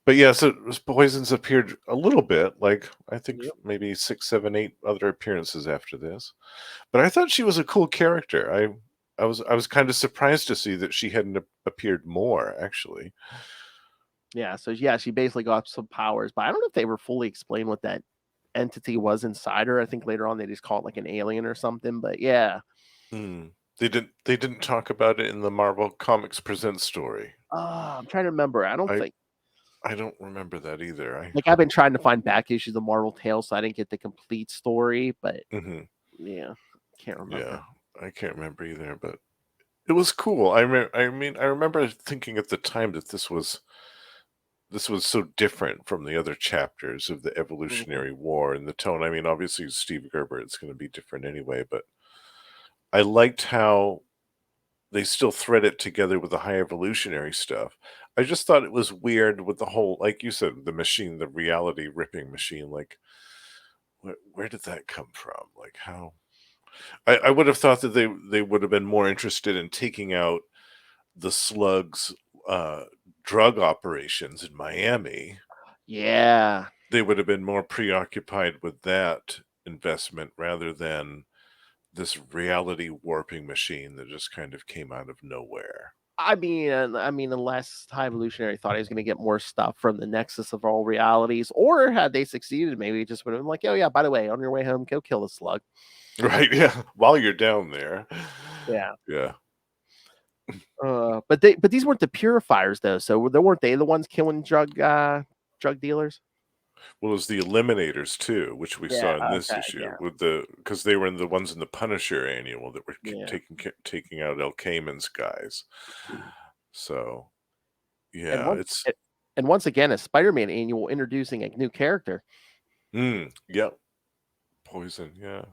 But yeah, so Poison's appeared a little bit, like I think maybe 6, 7, 8 other appearances after this. But I thought she was a cool character. I was kind of surprised to see that she hadn't appeared more, actually. yeah. So yeah, she basically got some powers, but I don't know if they ever fully explained what that entity was inside her. I think later on they just call it like an alien or something. But yeah, They didn't talk about it in the Marvel Comics Presents story. I'm trying to remember. I don't remember that either. I've been trying to find back issues of Marvel Tales, so I didn't get the complete story. But yeah, can't remember. Yeah, I can't remember either. But it was cool. I remember thinking at the time that this was so different from the other chapters of the Evolutionary War and the tone. I mean, obviously Steve Gerber, it's going to be different anyway, but I liked how they still thread it together with the High Evolutionary stuff. I just thought it was weird with the whole, like you said, the machine, the reality ripping machine. Like, where did that come from? Like, how? I would have thought that they would have been more interested in taking out the Slug's drug operations in Miami. Yeah, They would have been more preoccupied with that investment rather than this reality warping machine that just kind of came out of nowhere. I mean, unless High Evolutionary thought he was going to get more stuff from the nexus of all realities, or had they succeeded, maybe it just would have been like, oh yeah, by the way, on your way home, go kill the slug. Right? Yeah. While you're down there. Yeah. Yeah. But these weren't the purifiers though, so weren't they the ones killing drug dealers? Well, it was the Eliminators too, which we saw in this okay, issue yeah. with because they were the ones in the Punisher annual that were Yeah. taking out El Cayman's guys. So, yeah, and once again, a Spider-Man annual introducing a new character. Yep. Poison, yeah.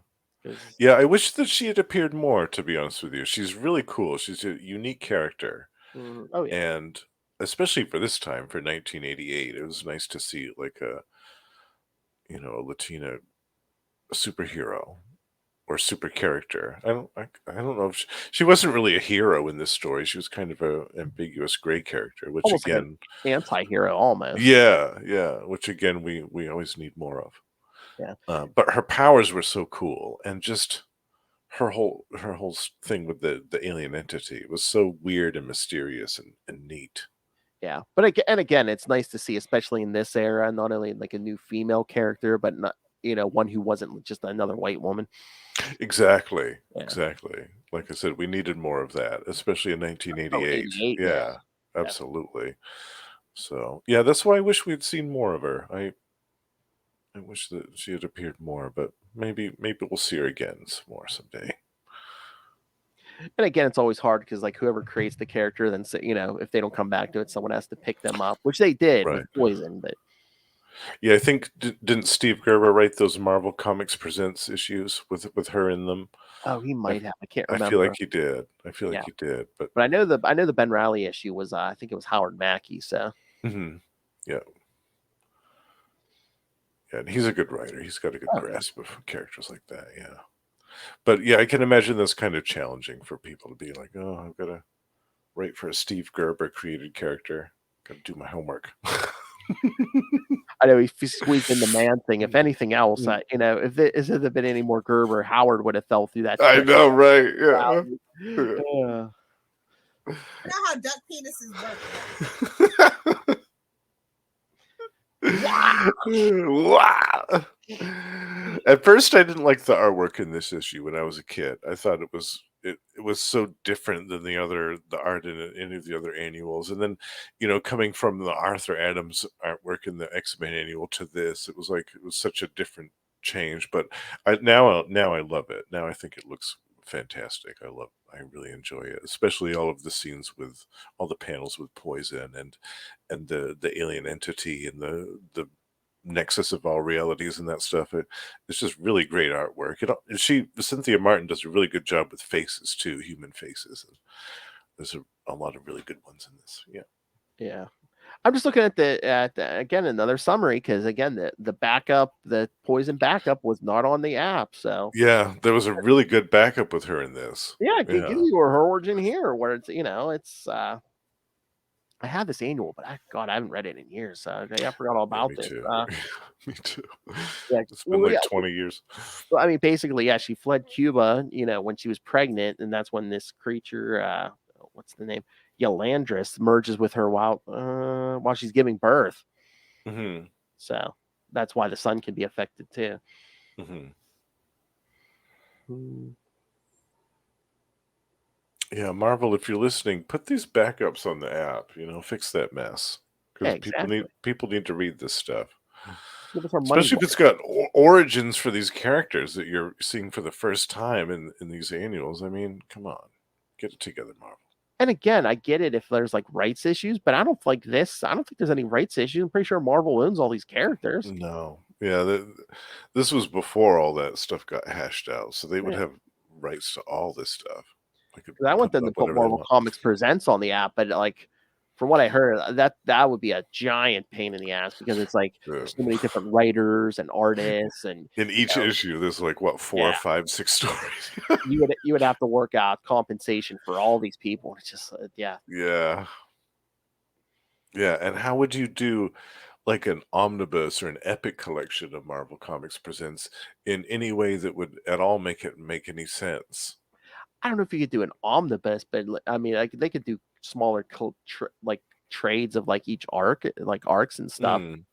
Yeah, I wish that she had appeared more, to be honest with you. She's really cool. She's a unique character. Oh yeah. And especially for this time, for 1988, it was nice to see like a Latina superhero or super character. I don't know if she wasn't really a hero in this story. She was kind of a ambiguous gray character, which Almost again, like an anti-hero almost. yeah, which again we always need more of. Yeah. But her powers were so cool, and just her whole thing with the alien entity was so weird and mysterious and neat. Yeah, but again, it's nice to see, especially in this era, not only like a new female character, but not one who wasn't just another white woman. Exactly, Yeah. exactly. Like I said, we needed more of that, especially in 1988. 88, yeah, absolutely. So yeah, that's why I wish we'd seen more of her. I wish that she had appeared more, but maybe we'll see her again some more someday. And again, it's always hard because like whoever creates the character, then if they don't come back to it, someone has to pick them up, which they did with Poison. But yeah, I think didn't Steve Gerber write those Marvel Comics Presents issues with her in them? Oh, he might have. I can't remember. I feel like he did. He did. But I know the Ben Reilly issue was I think it was Howard Mackey. So yeah. Yeah, and he's a good writer. He's got a good grasp of characters like that. Yeah. But yeah, I can imagine that's kind of challenging for people to be like, oh, I've got to write for a Steve Gerber created character. Got to do my homework. I know he squeezed in the man thing. If anything else, if there had been any more Gerber, Howard would have fell through that. I know, right? Yeah. You know how duck penises work. Wow. At first I didn't like the artwork in this issue when I was a kid. I thought it was so different than the art in any of the other annuals. And then, coming from the Arthur Adams artwork in the X-Men annual to this, it was such a different change. But now I love it. Now I think it looks fantastic. I I really enjoy it, especially all of the scenes with all the panels with Poison and the alien entity and the nexus of all realities and that stuff. It's just really great artwork. Cynthia Martin does a really good job with faces too, human faces. And there's a lot of really good ones in this. Yeah. Yeah. I'm just looking at again another summary because again the Poison backup was not on the app, so Yeah, there was a really good backup with her in this. yeah, it gives you her origin here, where it's I have this annual, but I haven't read it in years, so I forgot all about me this. too. Me too. Yeah, It's been well, like yeah, 20 years. well, I mean, basically, yeah, she fled Cuba, when she was pregnant, and that's when this creature, what's the name, Yolandris, merges with her while she's giving birth. Hmm. So that's why the sun can be affected too. Hmm. Hmm. Yeah, Marvel, if you're listening, put these backups on the app. Fix that mess Yeah, because exactly. people need to read this stuff, Give us our money's especially if it's got origins for these characters that you're seeing for the first time in these annuals. I mean, come on, get it together, Marvel. And again, I get it if there's like rights issues, but I don't think there's any rights issues. I'm pretty sure Marvel owns all these characters. No, yeah, this was before all that stuff got hashed out, so they would Yeah. have rights to all this stuff. I could 'Cause I want put them to up put whatever they Marvel want. Comics Presents on the app, but like from what I heard, that would be a giant pain in the ass because it's like Yeah. there's so many different writers and artists, and In each issue, there's like what 4 or Yeah. 5, 6 stories. you would have to work out compensation for all these people. It's just yeah. Yeah. Yeah, and how would you do like an omnibus or an epic collection of Marvel Comics Presents in any way that would at all make any sense? I don't know if you could do an omnibus, but I mean, like they could do smaller like trades of like each arc, like arcs and stuff. Mm.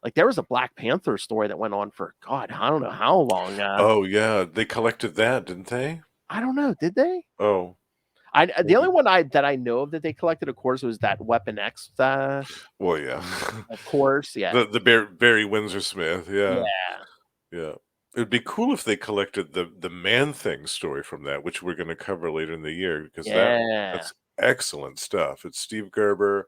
Like there was a Black Panther story that went on for God, I don't know how long. Oh yeah, they collected that, didn't they? I don't know. Did they? Oh, The only maybe. one that I know of that they collected, of course, was that Weapon X. Well, yeah. Of course, yeah, The Barry Windsor Smith, yeah. yeah, Yeah. It'd be cool if they collected the Man-Thing story from that, which we're gonna cover later in the year because yeah. that's excellent stuff. It's Steve Gerber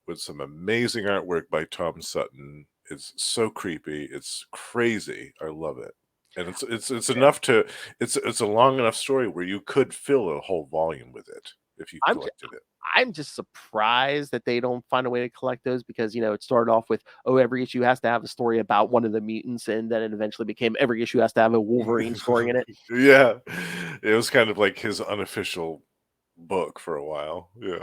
with some amazing artwork by Tom Sutton. It's so creepy. It's crazy. I love it. And it's enough to it's a long enough story where you could fill a whole volume with it if you I'm collected it. I'm just surprised that they don't find a way to collect those because it started off with every issue has to have a story about one of the mutants, and then it eventually became every issue has to have a Wolverine story in it. Yeah. It was kind of like his unofficial book for a while. Yeah.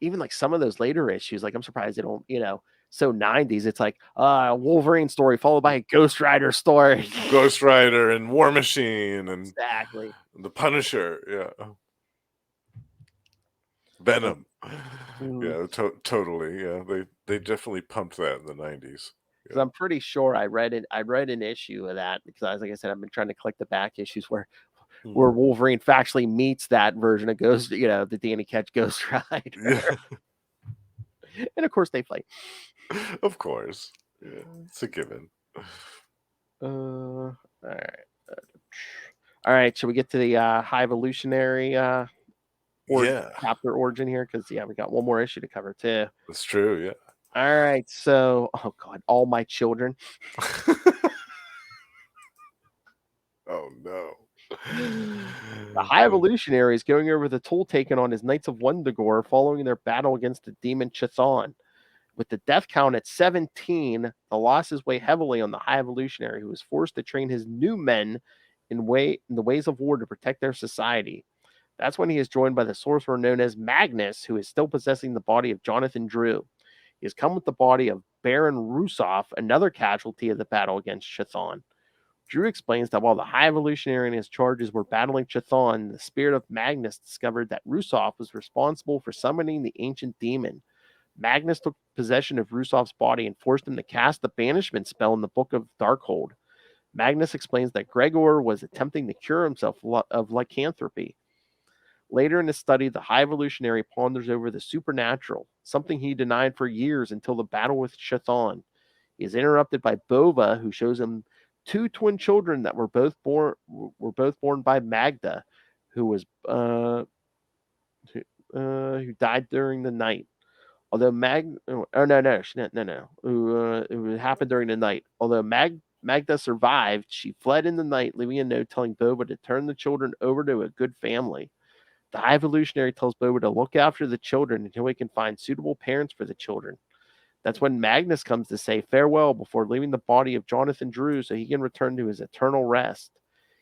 Even like some of those later issues, like I'm surprised they don't, so 90s. It's like Wolverine story followed by a Ghost Rider story. Ghost Rider and War Machine and Exactly. the Punisher. Yeah. Venom. Yeah, totally. Yeah, they definitely pumped that in the 90s. Because I'm pretty sure I read it. I read an issue of that because, like I said, I've been trying to collect the back issues where Wolverine factually meets that version of Ghost, the Danny Ketch Ghost Rider. Yeah. And of course they fight. Of course. Yeah, it's a given. All right. All right. Should we get to the High Evolutionary chapter origin here? Because we got one more issue to cover too. That's true. Yeah. All right. So, oh God, all my children. Oh no. The High Evolutionary is going over the toll taken on his Knights of Wundagore following their battle against the demon Chthon. With the death count at 17, the losses weigh heavily on the High Evolutionary, who is forced to train his new men in the ways of war to protect their society. That's when he is joined by the sorcerer known as Magnus, who is still possessing the body of Jonathan Drew. He has come with the body of Baron Rusoff, another casualty of the battle against Chthon. Drew explains that while the High Evolutionary and his charges were battling Chthon, the spirit of Magnus discovered that Rusoff was responsible for summoning the ancient demon. Magnus took possession of Rusoff's body and forced him to cast the banishment spell in the Book of Darkhold. Magnus explains that Gregor was attempting to cure himself of lycanthropy. Later in the study, the High Evolutionary ponders over the supernatural, something he denied for years until the battle with Chthon. He is interrupted by Bova, who shows him two twin children that were both born by Magda. who was who died during the night. Although it happened during the night. Although Magda survived, she fled in the night, leaving a note telling Boba to turn the children over to a good family. The High Evolutionary tells Boba to look after the children until he can find suitable parents for the children. That's when Magnus comes to say farewell before leaving the body of Jonathan Drew so he can return to his eternal rest.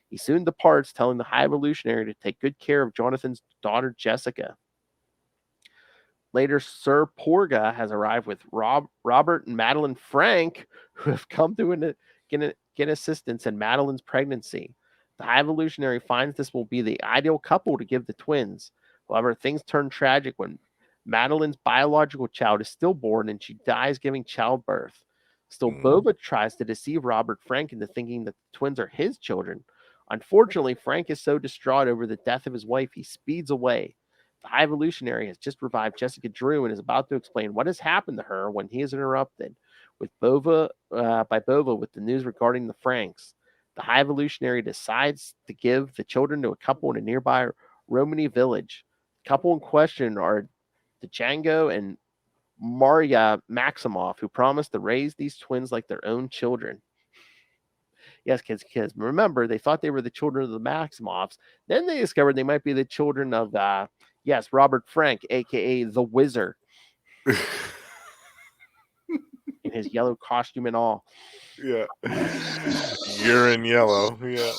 He soon departs, telling the High Evolutionary to take good care of Jonathan's daughter Jessica. Later, Sir Porga has arrived with Robert and Madeline Frank, who have come to get assistance in Madeline's pregnancy. The High Evolutionary finds this will be the ideal couple to give the twins. However, things turn tragic when Madeline's biological child is stillborn and she dies giving childbirth. Still, Boba tries to deceive Robert Frank into thinking that the twins are his children. Unfortunately, Frank is so distraught over the death of his wife, he speeds away. The High Evolutionary has just revived Jessica Drew and is about to explain what has happened to her when he is interrupted by Bova with the news regarding the Franks. The High Evolutionary decides to give the children to a couple in a nearby Romany village. The couple in question are Django and Maria Maximoff, who promise to raise these twins like their own children. Yes, kids. Remember, they thought they were the children of the Maximoffs. Then they discovered they might be the children of, Robert Frank, a.k.a. the Wizard, in his yellow costume and all. Yeah. You're in yellow. Yeah.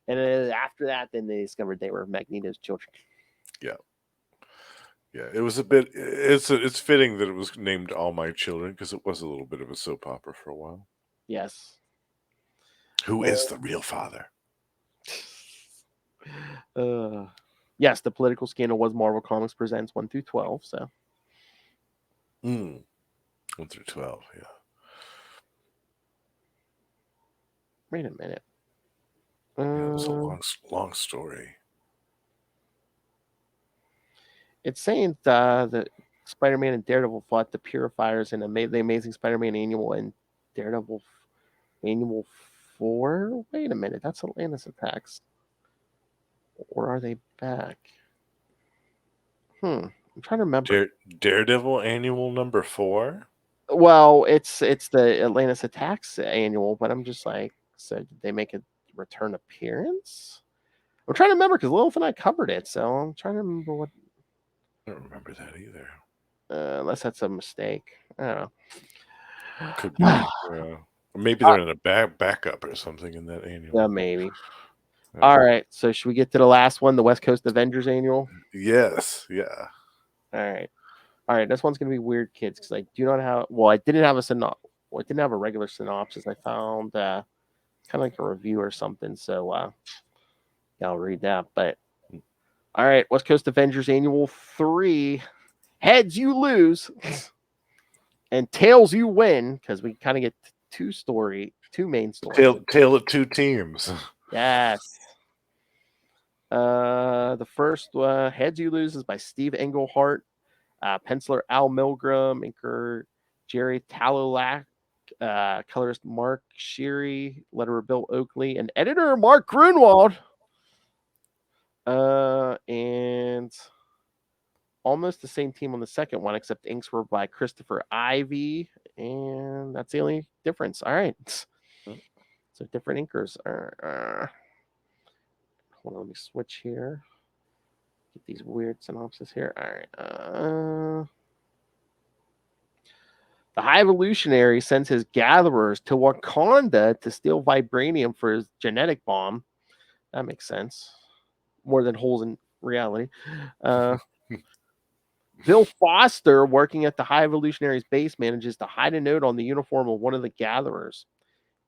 And then after that, then they discovered they were Magneto's children. Yeah. Yeah, it was a bit. It's fitting that it was named All My Children because it was a little bit of a soap opera for a while. Yes. Who is the real father? Yes, the political scandal was Marvel Comics Presents 1 through 12. So 1 through 12. Yeah. wait a minute. Yeah, it was a long story. It's saying that Spider-Man and Daredevil fought the Purifiers in the Amazing Spider-Man Annual and Daredevil Annual 4. Wait a minute, that's Atlantis Attacks. Or are they back? I'm trying to remember. Daredevil Annual number 4? Well, it's the Atlantis Attacks Annual, but I'm just like, so did they make a return appearance? I'm trying to remember because Lilith and I covered it, so I'm trying to remember what. I don't remember that either. Unless that's a mistake. I don't know. Could be. Or maybe they're in a backup or something in that annual. Yeah, maybe. All right. So should we get to the last one, the West Coast Avengers Annual? Yes. Yeah. All right. This one's gonna be weird, kids, because I do not have. Well, I didn't have a I didn't have a regular synopsis. I found kind of like a review or something. So I'll read that. But all right, West Coast Avengers Annual 3. Heads you lose, and tails you win, because we kind of get two main stories. Tale of two teams. Yes. The first Heads You Lose is by Steve Englehart, penciler Al Milgram, inker Jerry Talolac, colorist Mark Sheary, letterer Bill Oakley, and editor Mark Grunwald. And almost the same team on the second one, except inks were by Christopher Ivey, and that's the only difference. All right. So different inkers. Hold on, let me switch here. Get these weird synopses here. All right. The High Evolutionary sends his gatherers to Wakanda to steal vibranium for his genetic bomb. That makes sense. More than holes in reality. Bill Foster, working at the High Evolutionary's base, manages to hide a note on the uniform of one of the gatherers.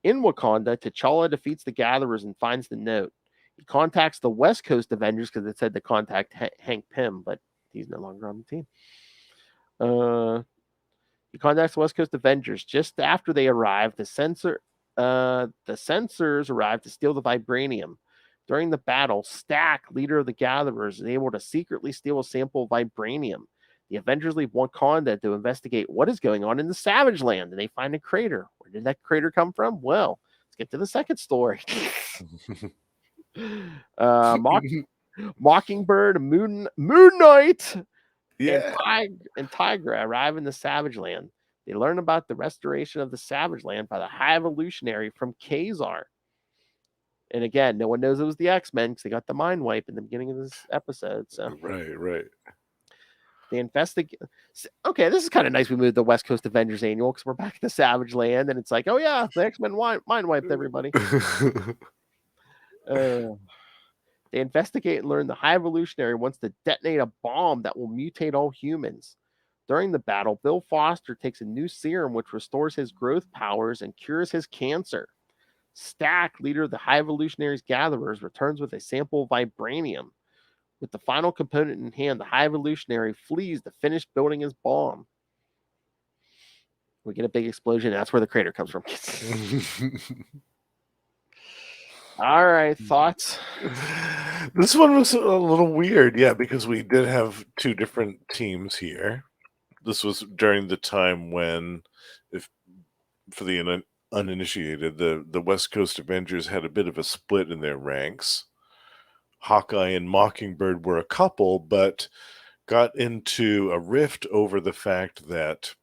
In Wakanda, T'Challa defeats the gatherers and finds the note. He contacts the West Coast Avengers because it said to contact Hank Pym, but he's no longer on the team. He contacts the West Coast Avengers. Just after they arrive, the censors arrive to steal the vibranium. During the battle, Stack, leader of the gatherers, is able to secretly steal a sample of vibranium. The Avengers leave Wakanda to investigate what is going on in the Savage Land, and they find a crater. Where did that crater come from? Well, let's get to the second story. Mock, Mockingbird, Moon Knight, Yeah. and Tigra arrive in the Savage Land. They learn about the restoration of the Savage Land by the High Evolutionary from Kazar. And again, no one knows it was the X-Men because they got the mind wipe in the beginning of this episode. So Right. they investigate. Okay, this is kind of nice. We moved the West Coast Avengers annual because we're back in the Savage Land, and it's like, oh yeah, the X-Men mind wiped everybody. They investigate and learn the High Evolutionary wants to detonate a bomb that will mutate all humans. During the battle, Bill Foster takes a new serum which restores his growth powers and cures his cancer. Stack, leader of the High Evolutionary's gatherers, returns with a sample of vibranium. With the final component in hand, the High Evolutionary flees to finish building his bomb. We get a big explosion. That's where the crater comes from. All right, thoughts? This one was a little weird, yeah, because we did have two different teams here. This was during the time when, if for the uninitiated, the West Coast Avengers had a bit of a split in their ranks. Hawkeye and Mockingbird were a couple, but got into a rift over the fact that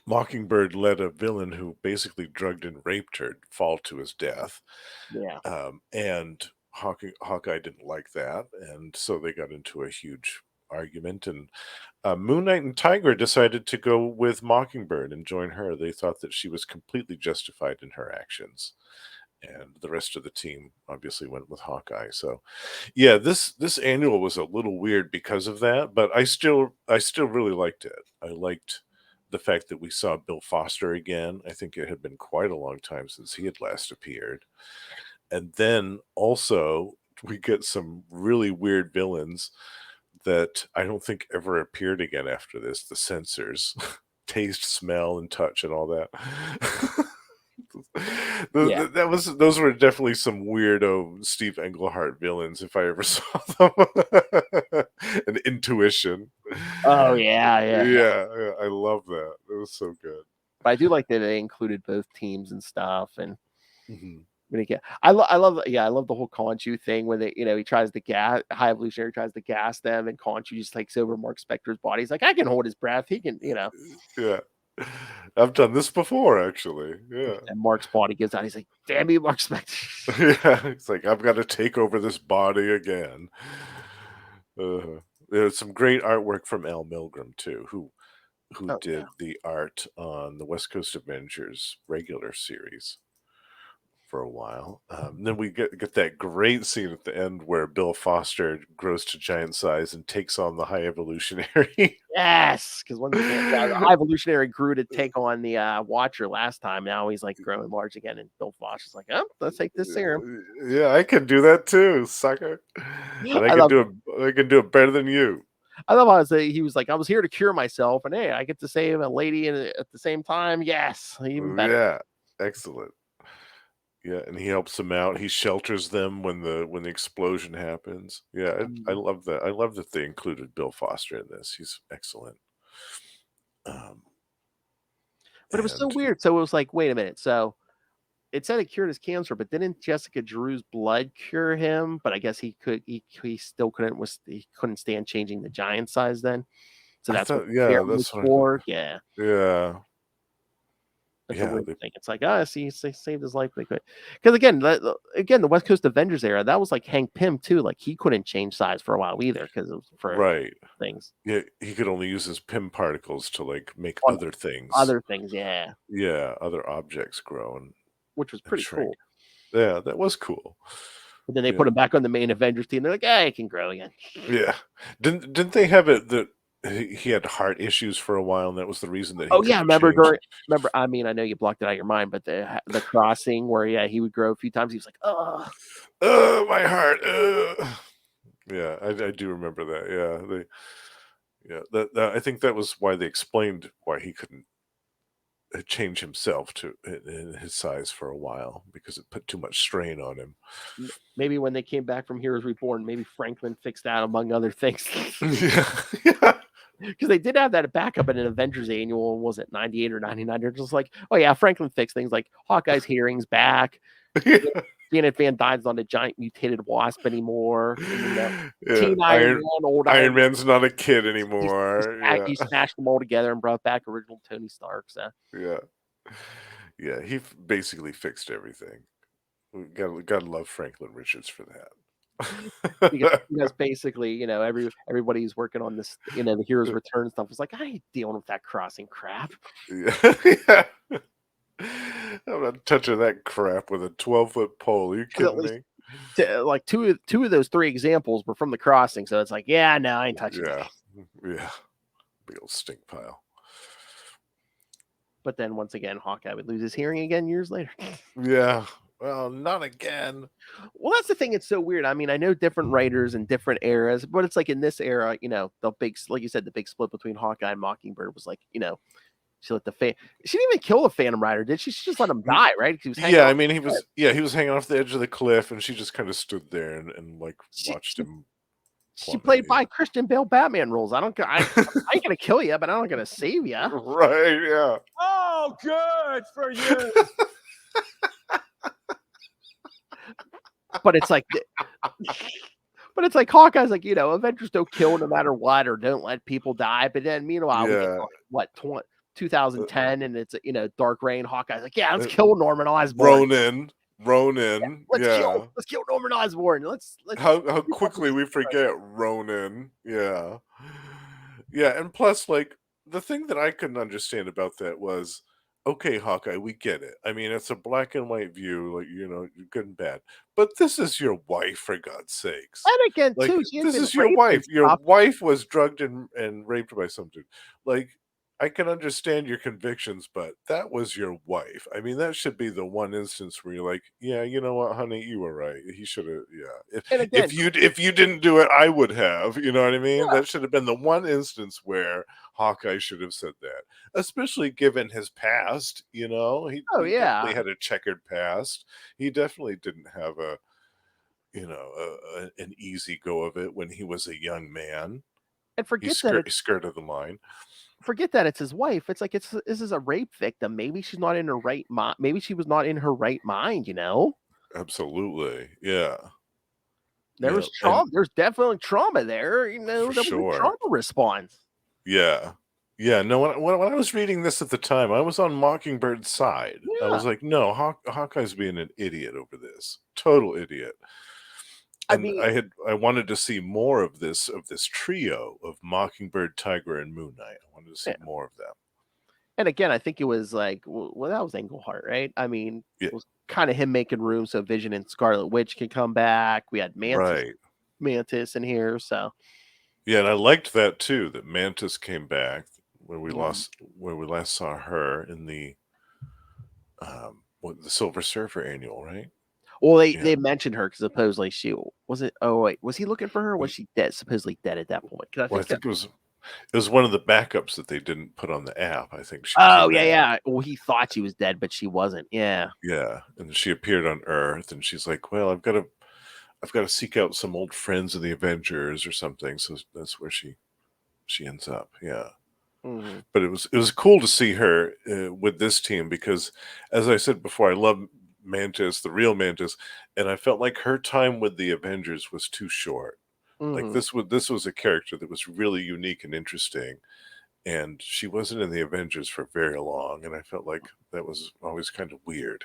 Mockingbird let a villain who basically drugged and raped her fall to his death. Yeah. And Hawkeye didn't like that, and so they got into a huge argument. And Moon Knight and Tigra decided to go with Mockingbird and join her. They thought that she was completely justified in her actions, and the rest of the team obviously went with Hawkeye. So, yeah, this annual was a little weird because of that, but I still really liked it. I liked the fact that we saw Bill Foster again. I think it had been quite a long time since he had last appeared. And then also we get some really weird villains that I don't think ever appeared again after this. The censors, taste, smell, and touch, and all that. Yeah. Those were definitely some weirdo Steve Englehart villains if I ever saw them. An intuition. Oh yeah. Yeah, I love that. It was so good. But I do like that they included both teams and stuff. And Mhm. I love the whole Khonshu thing where they, he tries to gas High Evolutionary tries to gas them, and Khonshu just takes over Mark Spector's body. He's like, I can hold his breath. He can, Yeah. I've done this before, actually. Yeah. And Mark's body gives out. He's like, damn you, Mark Spector. Yeah. It's like, I've got to take over this body again. There's some great artwork from Al Milgrom, too, who did the art on the West Coast Avengers regular series for a while. Then we get that great scene at the end where Bill Foster grows to giant size and takes on the High Evolutionary. Yes, because the High Evolutionary grew to take on the Watcher last time. Now he's like growing large again, and Bill Foster's like, oh, let's take this serum. Yeah, I can do that too, sucker. And I can do it better than you. I love how he was like, I was here to cure myself, and hey, I get to save a lady at the same time. Yes, even better. Yeah, excellent. Yeah, and he helps them out. He shelters them when the explosion happens. Yeah, I love that. I love that they included Bill Foster in this. He's excellent. But it was so weird. So it was like, wait a minute. So it said it cured his cancer, but didn't Jessica Drew's blood cure him? But I guess he still couldn't stand changing the giant size then. So that's what yeah. That's a weird thing. It's like, he saved his life. Because again, the West Coast Avengers era, that was like Hank Pym too. Like he couldn't change size for a while either because for things. Yeah, he could only use his Pym particles to like make other things. Other things, yeah. Yeah, other objects grow, which was pretty cool. Yeah, that was cool. But then they put him back on the main Avengers team. They're like, he can grow again. Yeah, didn't they have it that he had heart issues for a while, and that was the reason that. Remember? I mean, I know you blocked it out of your mind, but the crossing where he would grow a few times. He was like, my heart. Yeah, I do remember that. Yeah, that I think that was why they explained why he couldn't change himself in his size for a while, because it put too much strain on him. Maybe when they came back from Heroes Reborn, maybe Franklin fixed that among other things. Yeah. Because they did have that backup in an Avengers annual, was it 98 or 99? They're just like, oh yeah, Franklin fixed things like Hawkeye's hearing's back. Janet Van Dyne's not a giant mutated wasp anymore. Yeah, Teen Iron Man, old Iron Man's not a kid anymore. He smashed them all together and brought back original Tony Stark. So yeah. He basically fixed everything. We gotta love Franklin Richards for that. because basically, everybody's working on this, the Heroes Return stuff. Was like, I ain't dealing with that crossing crap. Yeah. I'm not touching that crap with a 12-foot pole. Are you kidding me? Like two of those three examples were from the crossing, so it's like, yeah, no, I ain't touching that. Yeah, big old stink pile. But then once again, Hawkeye would lose his hearing again years later. Yeah, well, not again. Well, that's the thing. It's so weird. I mean, I know different writers in different eras, but it's like in this era, the big, like you said, the big split between Hawkeye and Mockingbird was like, she let she didn't even kill the Phantom Rider, did she? She just let him die, right? He was I mean, he was hanging off the edge of the cliff, and she just kind of stood there and like watched him. She played by Christian Bale Batman rules. I ain't gonna kill you, but I'm not gonna save you. Right? Yeah. Oh, good for you. But it's like Hawkeye's like, Avengers don't kill no matter what, or don't let people die. But then meanwhile, we get to, what 2010, and it's Dark Reign. Hawkeye's like, yeah, let's kill Norman Osborn. Ronan. Let's kill Norman Osborn. Let's how quickly we forget Ronan. Yeah. And plus, like, the thing that I couldn't understand about that was, okay, Hawkeye, we get it. I mean, it's a black and white view, like, good and bad. But this is your wife, for God's sakes. And again, like, too, this is your wife. Your wife was drugged and raped by some dude. Like, I can understand your convictions, but that was your wife. I mean, that should be the one instance where you're like, yeah, you know what, honey, you were right. He should have, yeah. If you didn't do it, I would have. You know what I mean? Yeah. That should have been the one instance where Hawkeye should have said that, especially given his past. He definitely had a checkered past. He definitely didn't have an easy go of it when he was a young man. And forget he skirted the line. Forget that it's his wife. It's like this is a rape victim. Maybe she's not in her right mind. Maybe she was not in her right mind. Absolutely, yeah. There was trauma. There's definitely trauma there. For sure. Trauma response. Yeah. No, when I was reading this at the time, I was on Mockingbird's side. Yeah. I was like, no, Hawkeye's being an idiot over this. Total idiot. And I wanted to see more of this trio of Mockingbird, Tiger, and Moon Knight. I wanted to see more of them. And again, I think it was like, well, that was Englehart, right? I mean, it was kind of him making room so Vision and Scarlet Witch could come back. We had Mantis in here, so yeah, and I liked that too. That Mantis came back where we last saw her in the Silver Surfer annual, right? Well, they mentioned her because supposedly she was it. Oh wait, was he looking for her? Or was she dead? Supposedly dead at that point. I think it was one of the backups that they didn't put on the app. I think. Yeah. Well, he thought she was dead, but she wasn't. Yeah. Yeah, and she appeared on Earth, and she's like, "Well, I've got to seek out some old friends of the Avengers or something." So that's where she ends up. Yeah. Mm-hmm. But it was cool to see her with this team because, as I said before, I love Mantis, the real Mantis, and I felt like her time with the Avengers was too short. Mm-hmm. Like this was a character that was really unique and interesting, and she wasn't in the Avengers for very long, and I felt like that was always kind of weird.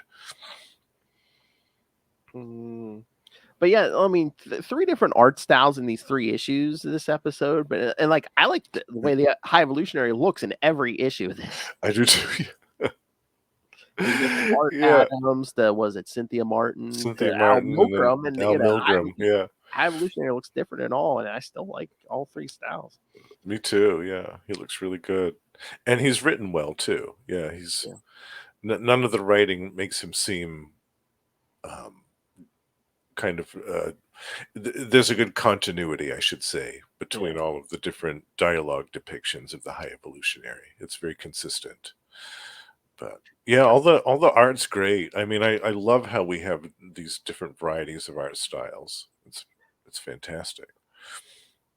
But yeah, I mean, three different art styles in these 3 issues of this episode, but and I like the way the High Evolutionary looks in every issue of this. I do too. Art Adams, was it Cynthia Martin, Al Milgrom, and Al Milgrom, High Evolutionary looks different in all, and I still like all 3 styles. Me too. Yeah, he looks really good, and he's written well too. Yeah, none of the writing makes him seem kind of. There's a good continuity, I should say, between all of the different dialogue depictions of the High Evolutionary. It's very consistent. But yeah, all the art's great. I mean, I love how we have these different varieties of art styles. It's fantastic.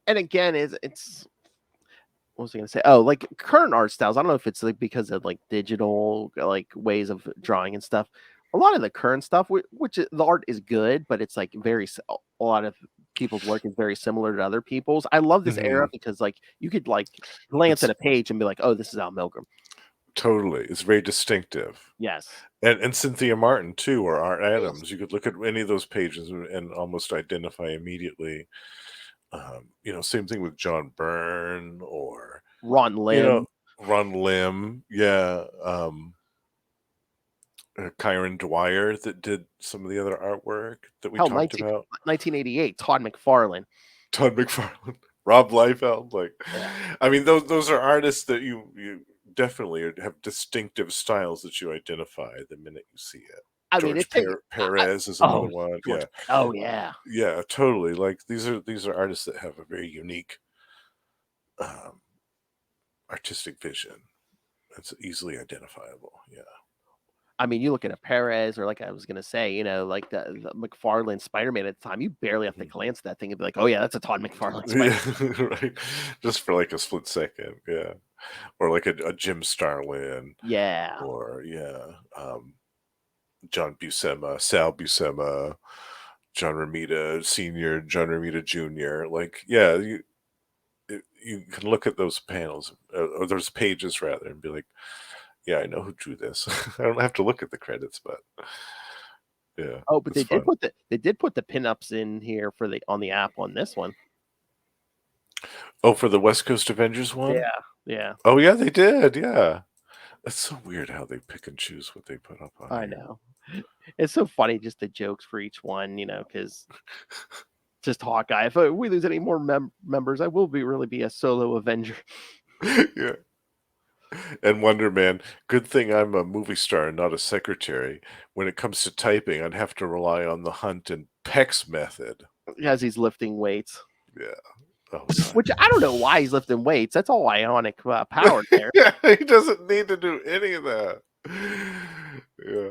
And again, it's what was I going to say? Oh, like current art styles. I don't know if it's like because of like digital like ways of drawing and stuff. A lot of the current stuff, the art is good, but it's like a lot of people's work is very similar to other people's. I love this era Mhm. because like you could like glance It's at a page and be like, oh, this is Al Milgrom. totally. It's very distinctive. Yes. And Cynthia Martin too, or Art Yes. Adams. You could look at any of those pages and almost identify immediately. Same thing with John Byrne or Ron Lim. Ron Lim. Yeah. Kyron Dwyer that did some of the other artwork that we Hell, talked about. 1988, Todd McFarlane. Todd McFarlane, Rob Liefeld. Like, Yeah. I mean, those are artists that you definitely have distinctive styles that you identify the minute you see it. I mean, George Perez is another one. George. Yeah. Oh yeah. Yeah, totally. Like these are artists that have a very unique artistic vision. It's easily identifiable. Yeah. I mean, you look at a Perez, or like I was gonna say, like the McFarlane Spider-Man at the time, you barely have to glance at that thing and be like, "Oh yeah, that's a Todd McFarlane Spider-Man." Yeah, right. Just for like a split second, yeah. Or like a Jim Starlin, Yeah. or John Buscema, Sal Buscema, John Romita Sr., John Romita Jr. Like, yeah, you can look at those panels or those pages rather and be like, yeah, I know who drew this. I don't have to look at the credits, but yeah. Oh, but it's fun. they did put the pinups in here on the app on this one. Oh, for the West Coast Avengers one? Yeah. Oh yeah, they did. Yeah. That's so weird how they pick and choose what they put up on. I know. It's so funny, just the jokes for each one, because just Hawkeye. If we lose any more members, I will really be a solo Avenger. Yeah. And Wonder Man, good thing I'm a movie star and not a secretary. When it comes to typing, I'd have to rely on the Hunt and Peck's method. As he's lifting weights. Yeah. Oh, which I don't know why he's lifting weights. That's all ionic power there. Yeah, he doesn't need to do any of that. Yeah.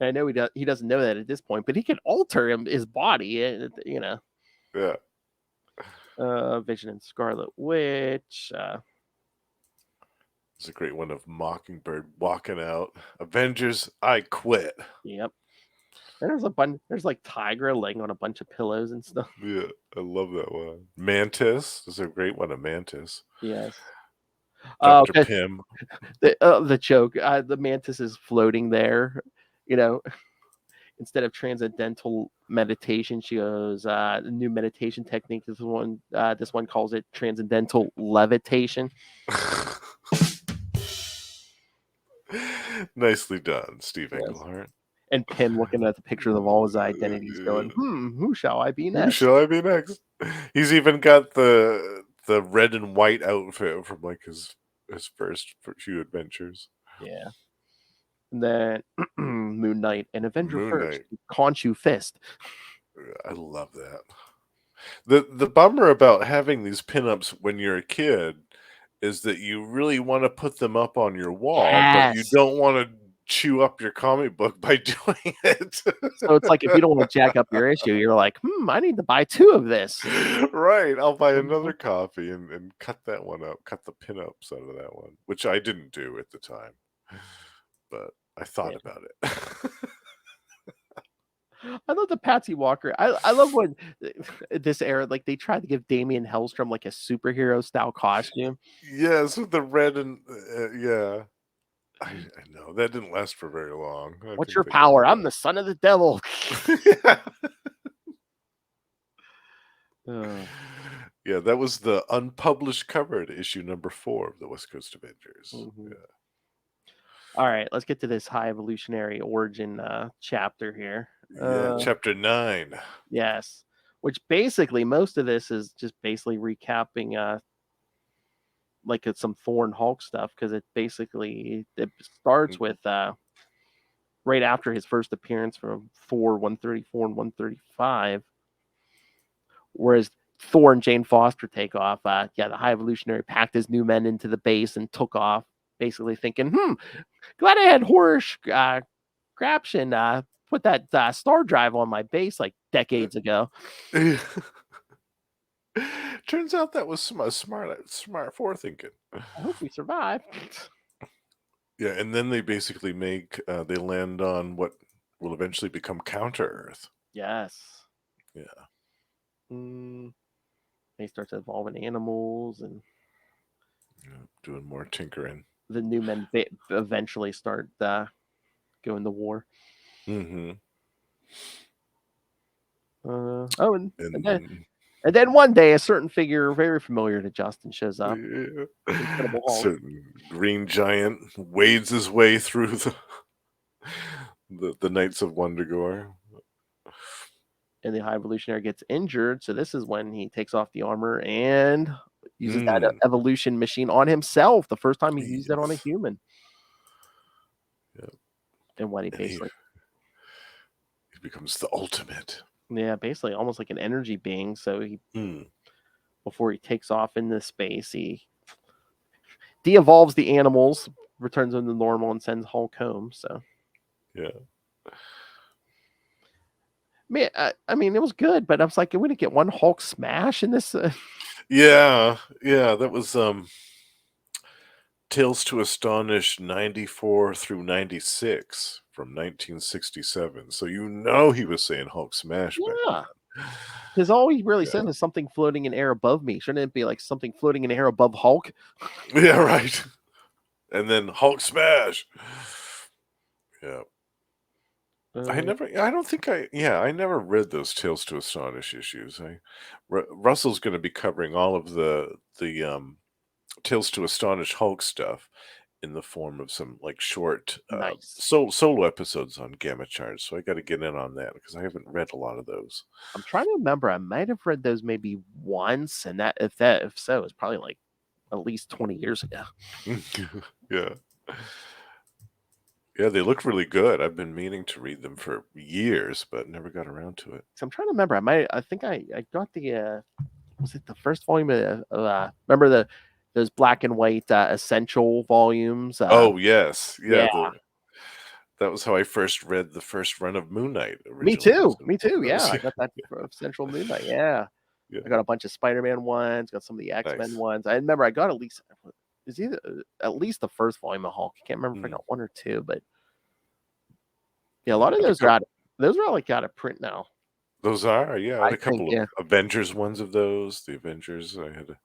I know he doesn't know that at this point, but he can alter his body, Yeah. Vision and Scarlet Witch. It's a great one of Mockingbird walking out. Avengers, I quit. Yep. And there's like Tigra laying on a bunch of pillows and stuff. Yeah, I love that one. Mantis is a great one of Mantis. Yes. Dr. Pym. The joke. The Mantis is floating there, instead of transcendental meditation, she goes, the new meditation technique. This one calls it transcendental levitation. Nicely done, Steve Yes. Englehart. And Pym looking at the picture of all his identities, going, who shall I be next? Who shall I be next? He's even got the red and white outfit from like his first few adventures. Yeah. And then Moon Knight and Avenger Moon First, Knight. Khonshu Fist. I love that. The bummer about having these pinups when you're a kid is that you really want to put them up on your wall, but you Yes. don't want to chew up your comic book by doing it. So it's like if you don't want to jack up your issue, you're like, I need to buy 2 of this. Right. I'll buy another copy and cut that one up, cut the pinups out of that one, which I didn't do at the time, but I thought about it. I love the Patsy Walker. I love when this era, like they tried to give Damian Hellstrom like a superhero style costume. Yes, with the red and yeah. I know that didn't last for very long. What's your power? I'm the son of the devil. Yeah, that was the unpublished cover to issue number 4 of the West Coast Avengers. Mhm. Yeah. All right, let's get to this High Evolutionary origin chapter here. Yeah, chapter 9. Yes, which basically most of this is just basically recapping like it's some Thor and Hulk stuff, because it starts with right after his first appearance from Thor 134 and 135, whereas Thor and Jane Foster take off. The High Evolutionary packed his new men into the base and took off, basically thinking, glad I had Horish Grapshin put that star drive on my base like decades ago. Turns out that was smart forethinking. I hope we survive. Yeah, and then they basically they land on what will eventually become Counter-Earth. Yes. Yeah. They start to evolve in animals, and Doing more tinkering. the new men eventually start going to war. Mm-hmm. And And then one day, a certain figure very familiar to Justin shows up. yeah. Incredible Hulk. Certain green giant wades his way through the Knights of Wundagore. And the High Evolutionary gets injured, so this is when he takes off the armor and uses that evolution machine on himself. The first time he used it on a human. Yeah. And what he basically he becomes the ultimate. Yeah, basically almost like an energy being. So before he takes off into space, he de-evolves the animals, returns them to normal, and sends Hulk home. So yeah. Man, I mean, it was good, but I was like, we didn't get one Hulk smash in this. Yeah, that was Tales to Astonish 94 through 96 from 1967. So he was saying Hulk smash back Yeah. then. Because all he really says is something floating in air above me. Shouldn't it be like something floating in air above Hulk? Yeah, right. And then Hulk smash. Yeah. I never read those Tales to Astonish issues. Russell's going to be covering all of the Tales to Astonish Hulk stuff in the form of some like short Nice. solo episodes on Gamma Charge. So I got to get in on that because I haven't read a lot of those. I'm trying to remember. I might have read those maybe once, and if so, it's probably like at least 20 years ago. Yeah. Yeah, they look really good. I've been meaning to read them for years, but never got around to it. So I'm trying to remember. I think I got the was it the first volume of remember those black and white essential volumes? Oh yes, yeah. That was how I first read the first run of Moon Knight. Me Originally. too. Yeah, I got that Central Moon Knight. Yeah. Yeah. I got a bunch of Spider-Man ones. Got some of the X-Men ones. I remember I got at least the first volume of Hulk. I can't remember if I got one or two, but yeah, a lot of those are out. Those are like out of print now. Those are, yeah. I had a couple of Avengers ones of those. The Avengers. I had.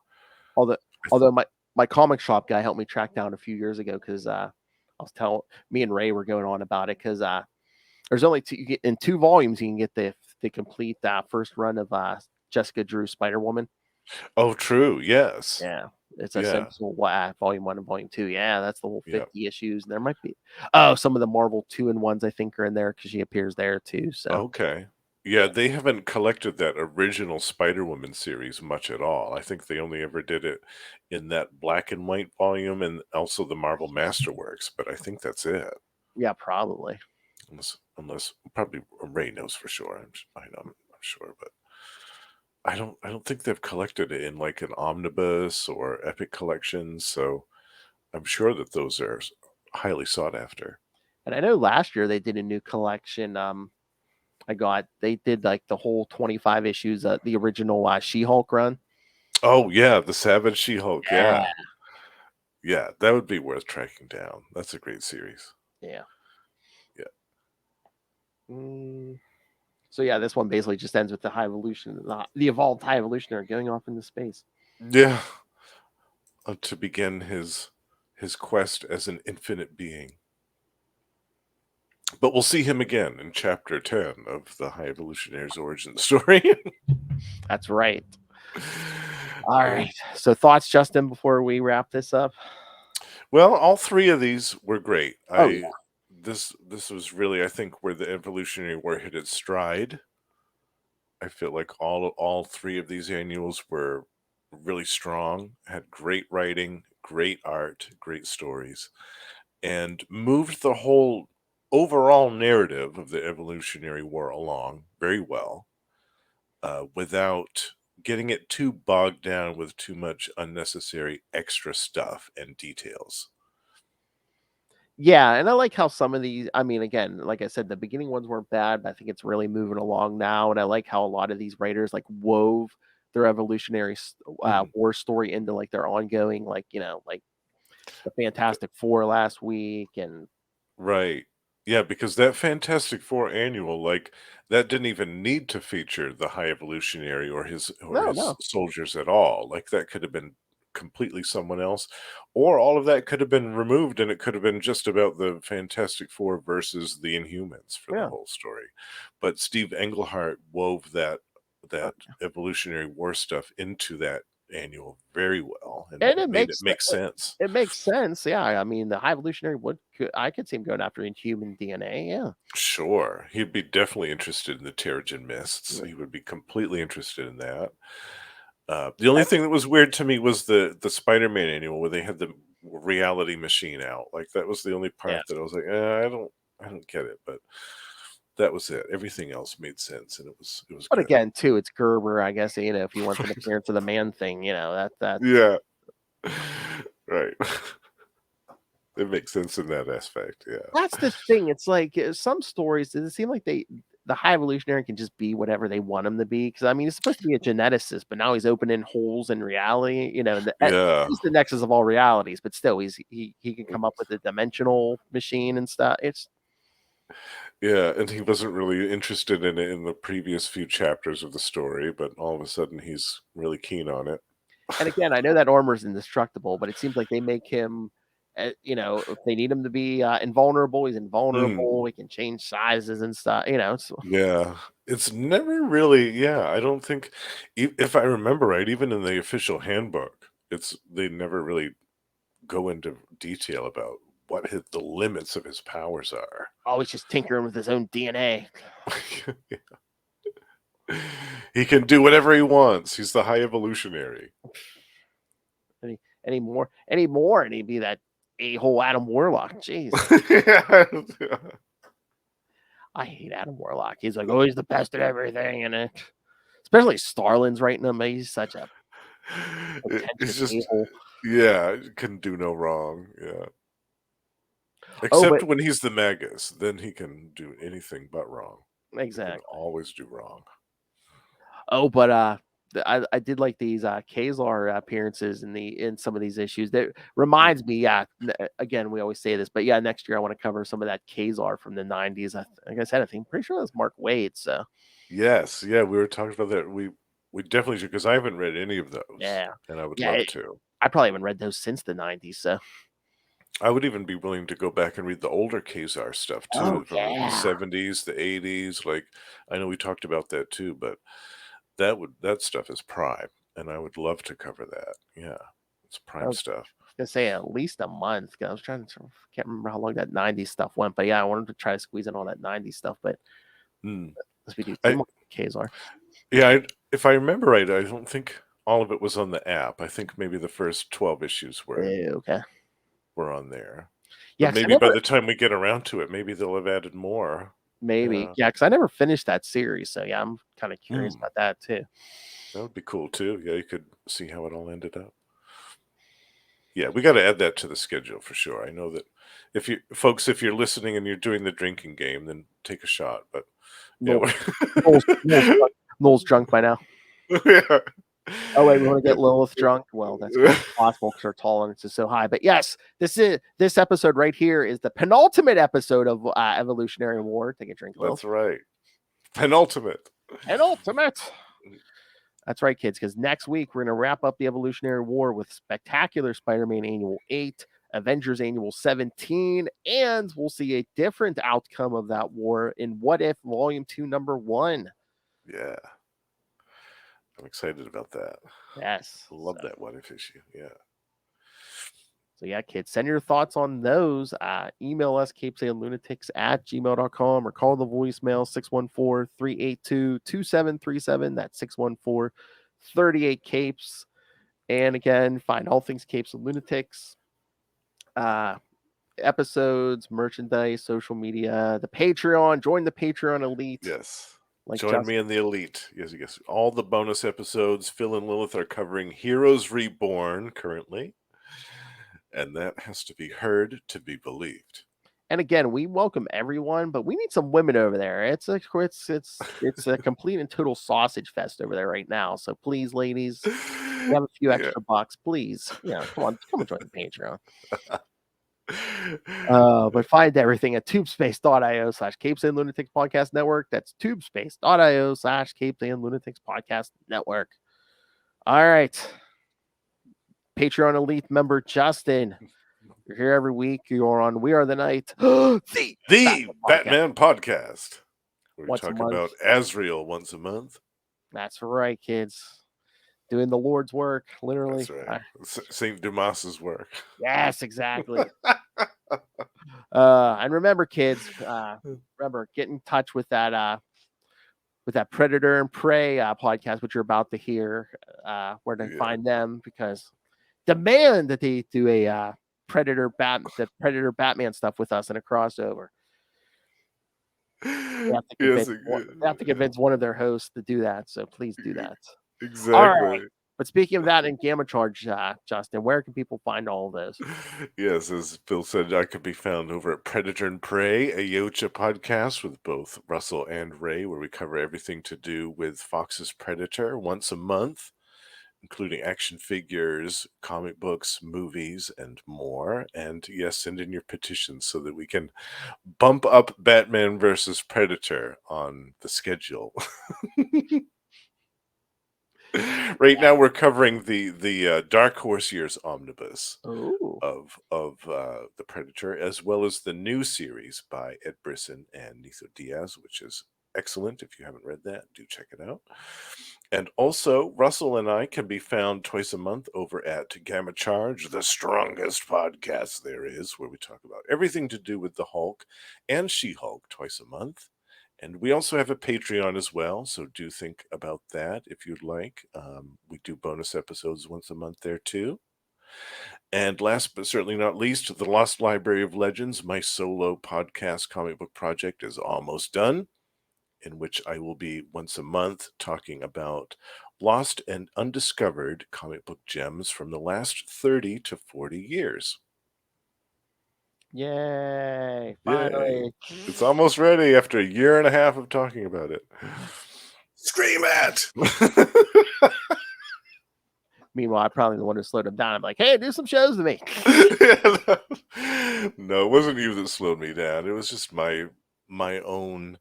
Although my comic shop guy helped me track down a few years ago because I was telling me and Ray were going on about it because there's only in 2 volumes you can get the complete first run of Jessica Drew Spider-Woman. Oh, true. Yes. Yeah. It's essential volume 1 and volume 2. Yeah, that's the whole 50 issues. And there might be some of the Marvel 2-in-1s I think are in there because she appears there too. So okay. Yeah, they haven't collected that original Spider-Woman series much at all. I think they only ever did it in that black and white volume and also the Marvel Masterworks, but I think that's it. Yeah, probably. Unless probably Ray knows for sure. I'm sure, but I don't think they've collected it in like an omnibus or epic collection, so I'm sure that those are highly sought after. And I know last year they did a new collection. They did like the whole 25 issues, the original She-Hulk run. Oh yeah, the Savage She-Hulk. Yeah, that would be worth tracking down. That's a great series. Yeah. So yeah, this one basically just ends with the High Evolution, the evolved High Evolutionary going off into space. Yeah, to begin his quest as an infinite being. But we'll see him again in chapter 10 of the High Evolutionary's origin story. That's right. All right. So thoughts, Justin, before we wrap this up? Well, all 3 of these were great. Yeah. This was really, I think, where the Evolutionary War hit its stride. I feel like all 3 of these annuals were really strong, had great writing, great art, great stories, and moved the whole overall narrative of the Evolutionary War along very well, without getting it too bogged down with too much unnecessary extra stuff and details. Yeah, and I like how some of these, I mean, again, like I said, the beginning ones weren't bad, but I think it's really moving along now. And I like how a lot of these writers like wove their evolutionary war story into like their ongoing, like, the Fantastic Four last week, and Right. Yeah, because that Fantastic Four annual, like, that didn't even need to feature the High Evolutionary or no, his no, soldiers at all. Like, that could have been completely someone else, or all of that could have been removed, and it could have been just about the Fantastic Four versus the Inhumans for the yeah. whole story. But Steve Englehart wove that Evolutionary War stuff into that annual very well and And it made it makes make sense. it makes sense. Yeah, I mean, the High Evolutionary I could see him going after Inhuman DNA. Yeah, Sure, he'd be definitely interested in the Terrigen Mists. yeah. He would be completely interested in that. The only thing that was weird to me was the Spider-Man annual where they had the reality machine out. Like, that was the only Yeah. part that I was like, I don't get it. But that was it. Everything else made sense, and it was But good. again, too, it's Gerber. I guess if he wants an appearance of the Man Thing, that Yeah, right. It makes sense in that aspect. Yeah. that's the thing. It's like some stories. Does it seem like the High Evolutionary can just be whatever they want him to be? Because I mean, he's supposed to be a geneticist, but now he's opening holes in reality. Yeah. He's the nexus of all realities, but still, he can come up with a dimensional machine and stuff. It's Yeah, and he wasn't really interested in it in the previous few chapters of the story, but all of a sudden he's really keen on it. And again, I know that armor is indestructible, but it seems like they make him, if they need him to be invulnerable, he's Mm, invulnerable. He can change sizes and stuff. yeah, it's never really. Yeah, I don't think, if I remember right, even in the official handbook, they never really go into detail about what the limits of his powers are. Always just tinkering with his own DNA. He can do whatever he wants. He's the High Evolutionary. Anymore, and he'd be that a-hole Adam Warlock. Jeez, Yeah. I hate Adam Warlock. He's like, oh, he's the best at everything, and especially Starlin's writing him. He's such a It's pretentious just, a-hole. yeah, can do no wrong. Yeah. Oh, Except but when he's the Magus, then he can do anything but wrong. He can exactly. always do wrong. Oh, but I did like these Kazar appearances in some of these issues. That reminds me, again, we always say this, but yeah, next year I want to cover some of that Kazar from the '90s. Like I said, I think I'm pretty sure that's Mark Waid. So Yes, yeah, we were talking about that. We definitely should, because I haven't read any of those, yeah, and I would yeah, love to. I probably haven't read those since the '90s. So I would even be willing to go back and read the older Kazar stuff oh too, from the yeah, 70s, the 80s. Like, I know we talked about that too, but that stuff is prime, and I would love to cover that. Yeah, it's I prime was stuff. gonna say at least a month. 'Cause I was trying to can't remember how long that '90s stuff went, but yeah, I wanted to try to squeeze in all that '90s stuff. But Mm. as we do two I more Kazar. Yeah, if I remember right, I don't think all of it was on the app. I think maybe the first 12 issues Okay. were on there. Yeah, But 'cause I maybe by never the time we get around to it, maybe they'll have added more. maybe Yeah. yeah, because I never finished that series. So yeah, I'm kind of curious Hmm. about that too. That would be cool too. Yeah, you could see how it all ended up. Yeah, we got to add that to the schedule for sure. I know that if you're listening and you're doing the drinking game, then take a shot. But yeah, Noel, Noel's drunk by now. yeah. Oh wait, we want to get Lilith drunk. Well, that's quite possible because her tolerance is so high. But yes, this episode right here is the penultimate episode of Evolutionary War. Take a drink, Lilith. That's right. Penultimate. Penultimate. That's right, kids. Because next week we're going to wrap up the Evolutionary War with Spectacular Spider-Man Annual 8, Avengers Annual 17, and we'll see a different outcome of that war in What If Volume 2, Number 1. Yeah. I'm excited about that. Yes. I love that what if issue. Yeah. So yeah, kids, send your thoughts on those. Email us, CapesandLunatics@gmail.com, or call the voicemail 614-382-2737. That's 614-38-CAPES. And again, find all things Capes and Lunatics, episodes, merchandise, social media, the Patreon. Join the Patreon elite. Yes. Like Join me in the elite. Yes, yes. All the bonus episodes, Phil and Lilith are covering Heroes Reborn currently. And that has to be heard to be believed. And again, we welcome everyone, but we need some women over there. It's a complete and total sausage fest over there right now. So please, ladies, you have a few Yeah. extra bucks, please. Come and join the Patreon. But find everything at tubespace.io/CapesandLunatics Podcast Network. That's tubespace.io/CapesandLunatics Podcast Network. All right. Patreon Elite member Justin. You're here every week. You're on We Are the Night. The Batman podcast. Where we Once a talk month. about Azrael once a month. That's right, kids. Doing the Lord's work, literally. That's right. St. Dumas's work. Yes, exactly. And remember, kids, get in touch with that Predator and Prey podcast, which you're about to hear, where to find them, because demand that they do a Predator Batman stuff with us in a crossover. They have to convince one of their hosts to do that, so please do that. Exactly. All right. But speaking of that and Gamma Charge, Justin, where can people find all of those? Yes, as Phil said, I could be found over at Predator and Prey, a Yocha podcast with both Russell and Ray, where we cover everything to do with Fox's Predator once a month, including action figures, comic books, movies, and more. And yes, send in your petitions so that we can bump up Batman versus Predator on the schedule. Right now, we're covering the Dark Horse Years omnibus of the Predator, as well as the new series by Ed Brisson and Nitho Diaz, which is excellent. If you haven't read that, do check it out. And also, Russell and I can be found twice a month over at Gamma Charge, the strongest podcast there is, where we talk about everything to do with the Hulk and She-Hulk twice a month. And we also have a Patreon as well, so do think about that if you'd like. We do bonus episodes once a month there too. And last but certainly not least, the Lost Library of Legends, my solo podcast comic book project, is almost done, in which I will be once a month talking about lost and undiscovered comic book gems from the last 30 to 40 years. Yay! Finally. Yay. It's almost ready after a year and a half of talking about it. Scream at! Meanwhile, I'm probably the one who slowed him down. I'm like, hey, do some shows with me. No, it wasn't you that slowed me down. It was just my own.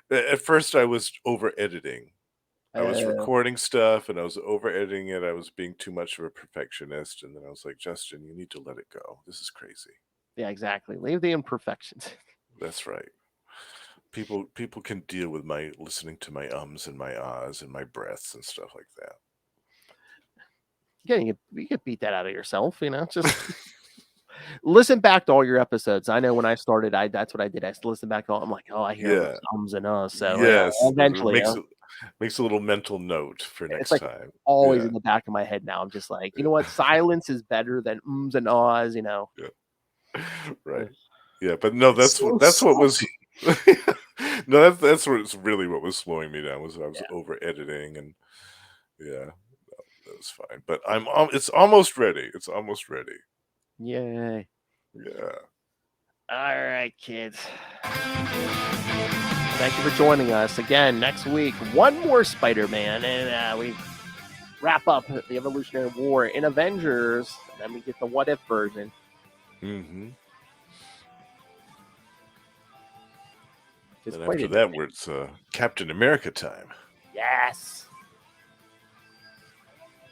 At first, I was over editing. I was recording stuff and I was over editing it. I was being too much of a perfectionist. And then I was like, Justin, you need to let it go. This is crazy. Yeah, exactly. Leave the imperfections. That's right. People can deal with my listening to my ums and my ahs and my breaths and stuff like that. Yeah, you can beat that out of yourself, just listen back to all your episodes. I know when I started, that's what I did. I listened back to all. I'm like, I hear those ums and ahs. So yes, eventually, makes a little mental note for next time. Always in the back of my head now. I'm just like, you know what? Silence is better than ums and ahs. Yeah. Right. Yeah, but no, that's what was. No, that's really what was slowing me down. Was I was over editing and that was fine. But it's almost ready. It's almost ready. Yay! Yeah. All right, kids. Thank you for joining us again. Next week, one more Spider-Man, and we wrap up the Evolutionary War in Avengers, and then we get the What If version. Mm-hmm. It's and after that, where it's Captain America time. Yes.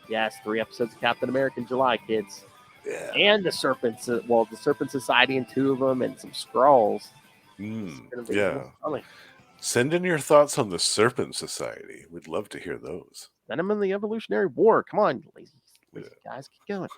3 episodes of Captain America in July, kids. Yeah. And the Serpents, the Serpent Society and 2 of them, and some Skrulls. Yeah. Send in your thoughts on the Serpent Society. We'd love to hear those. Send them in the Evolutionary War. Come on, lazy guys, keep going.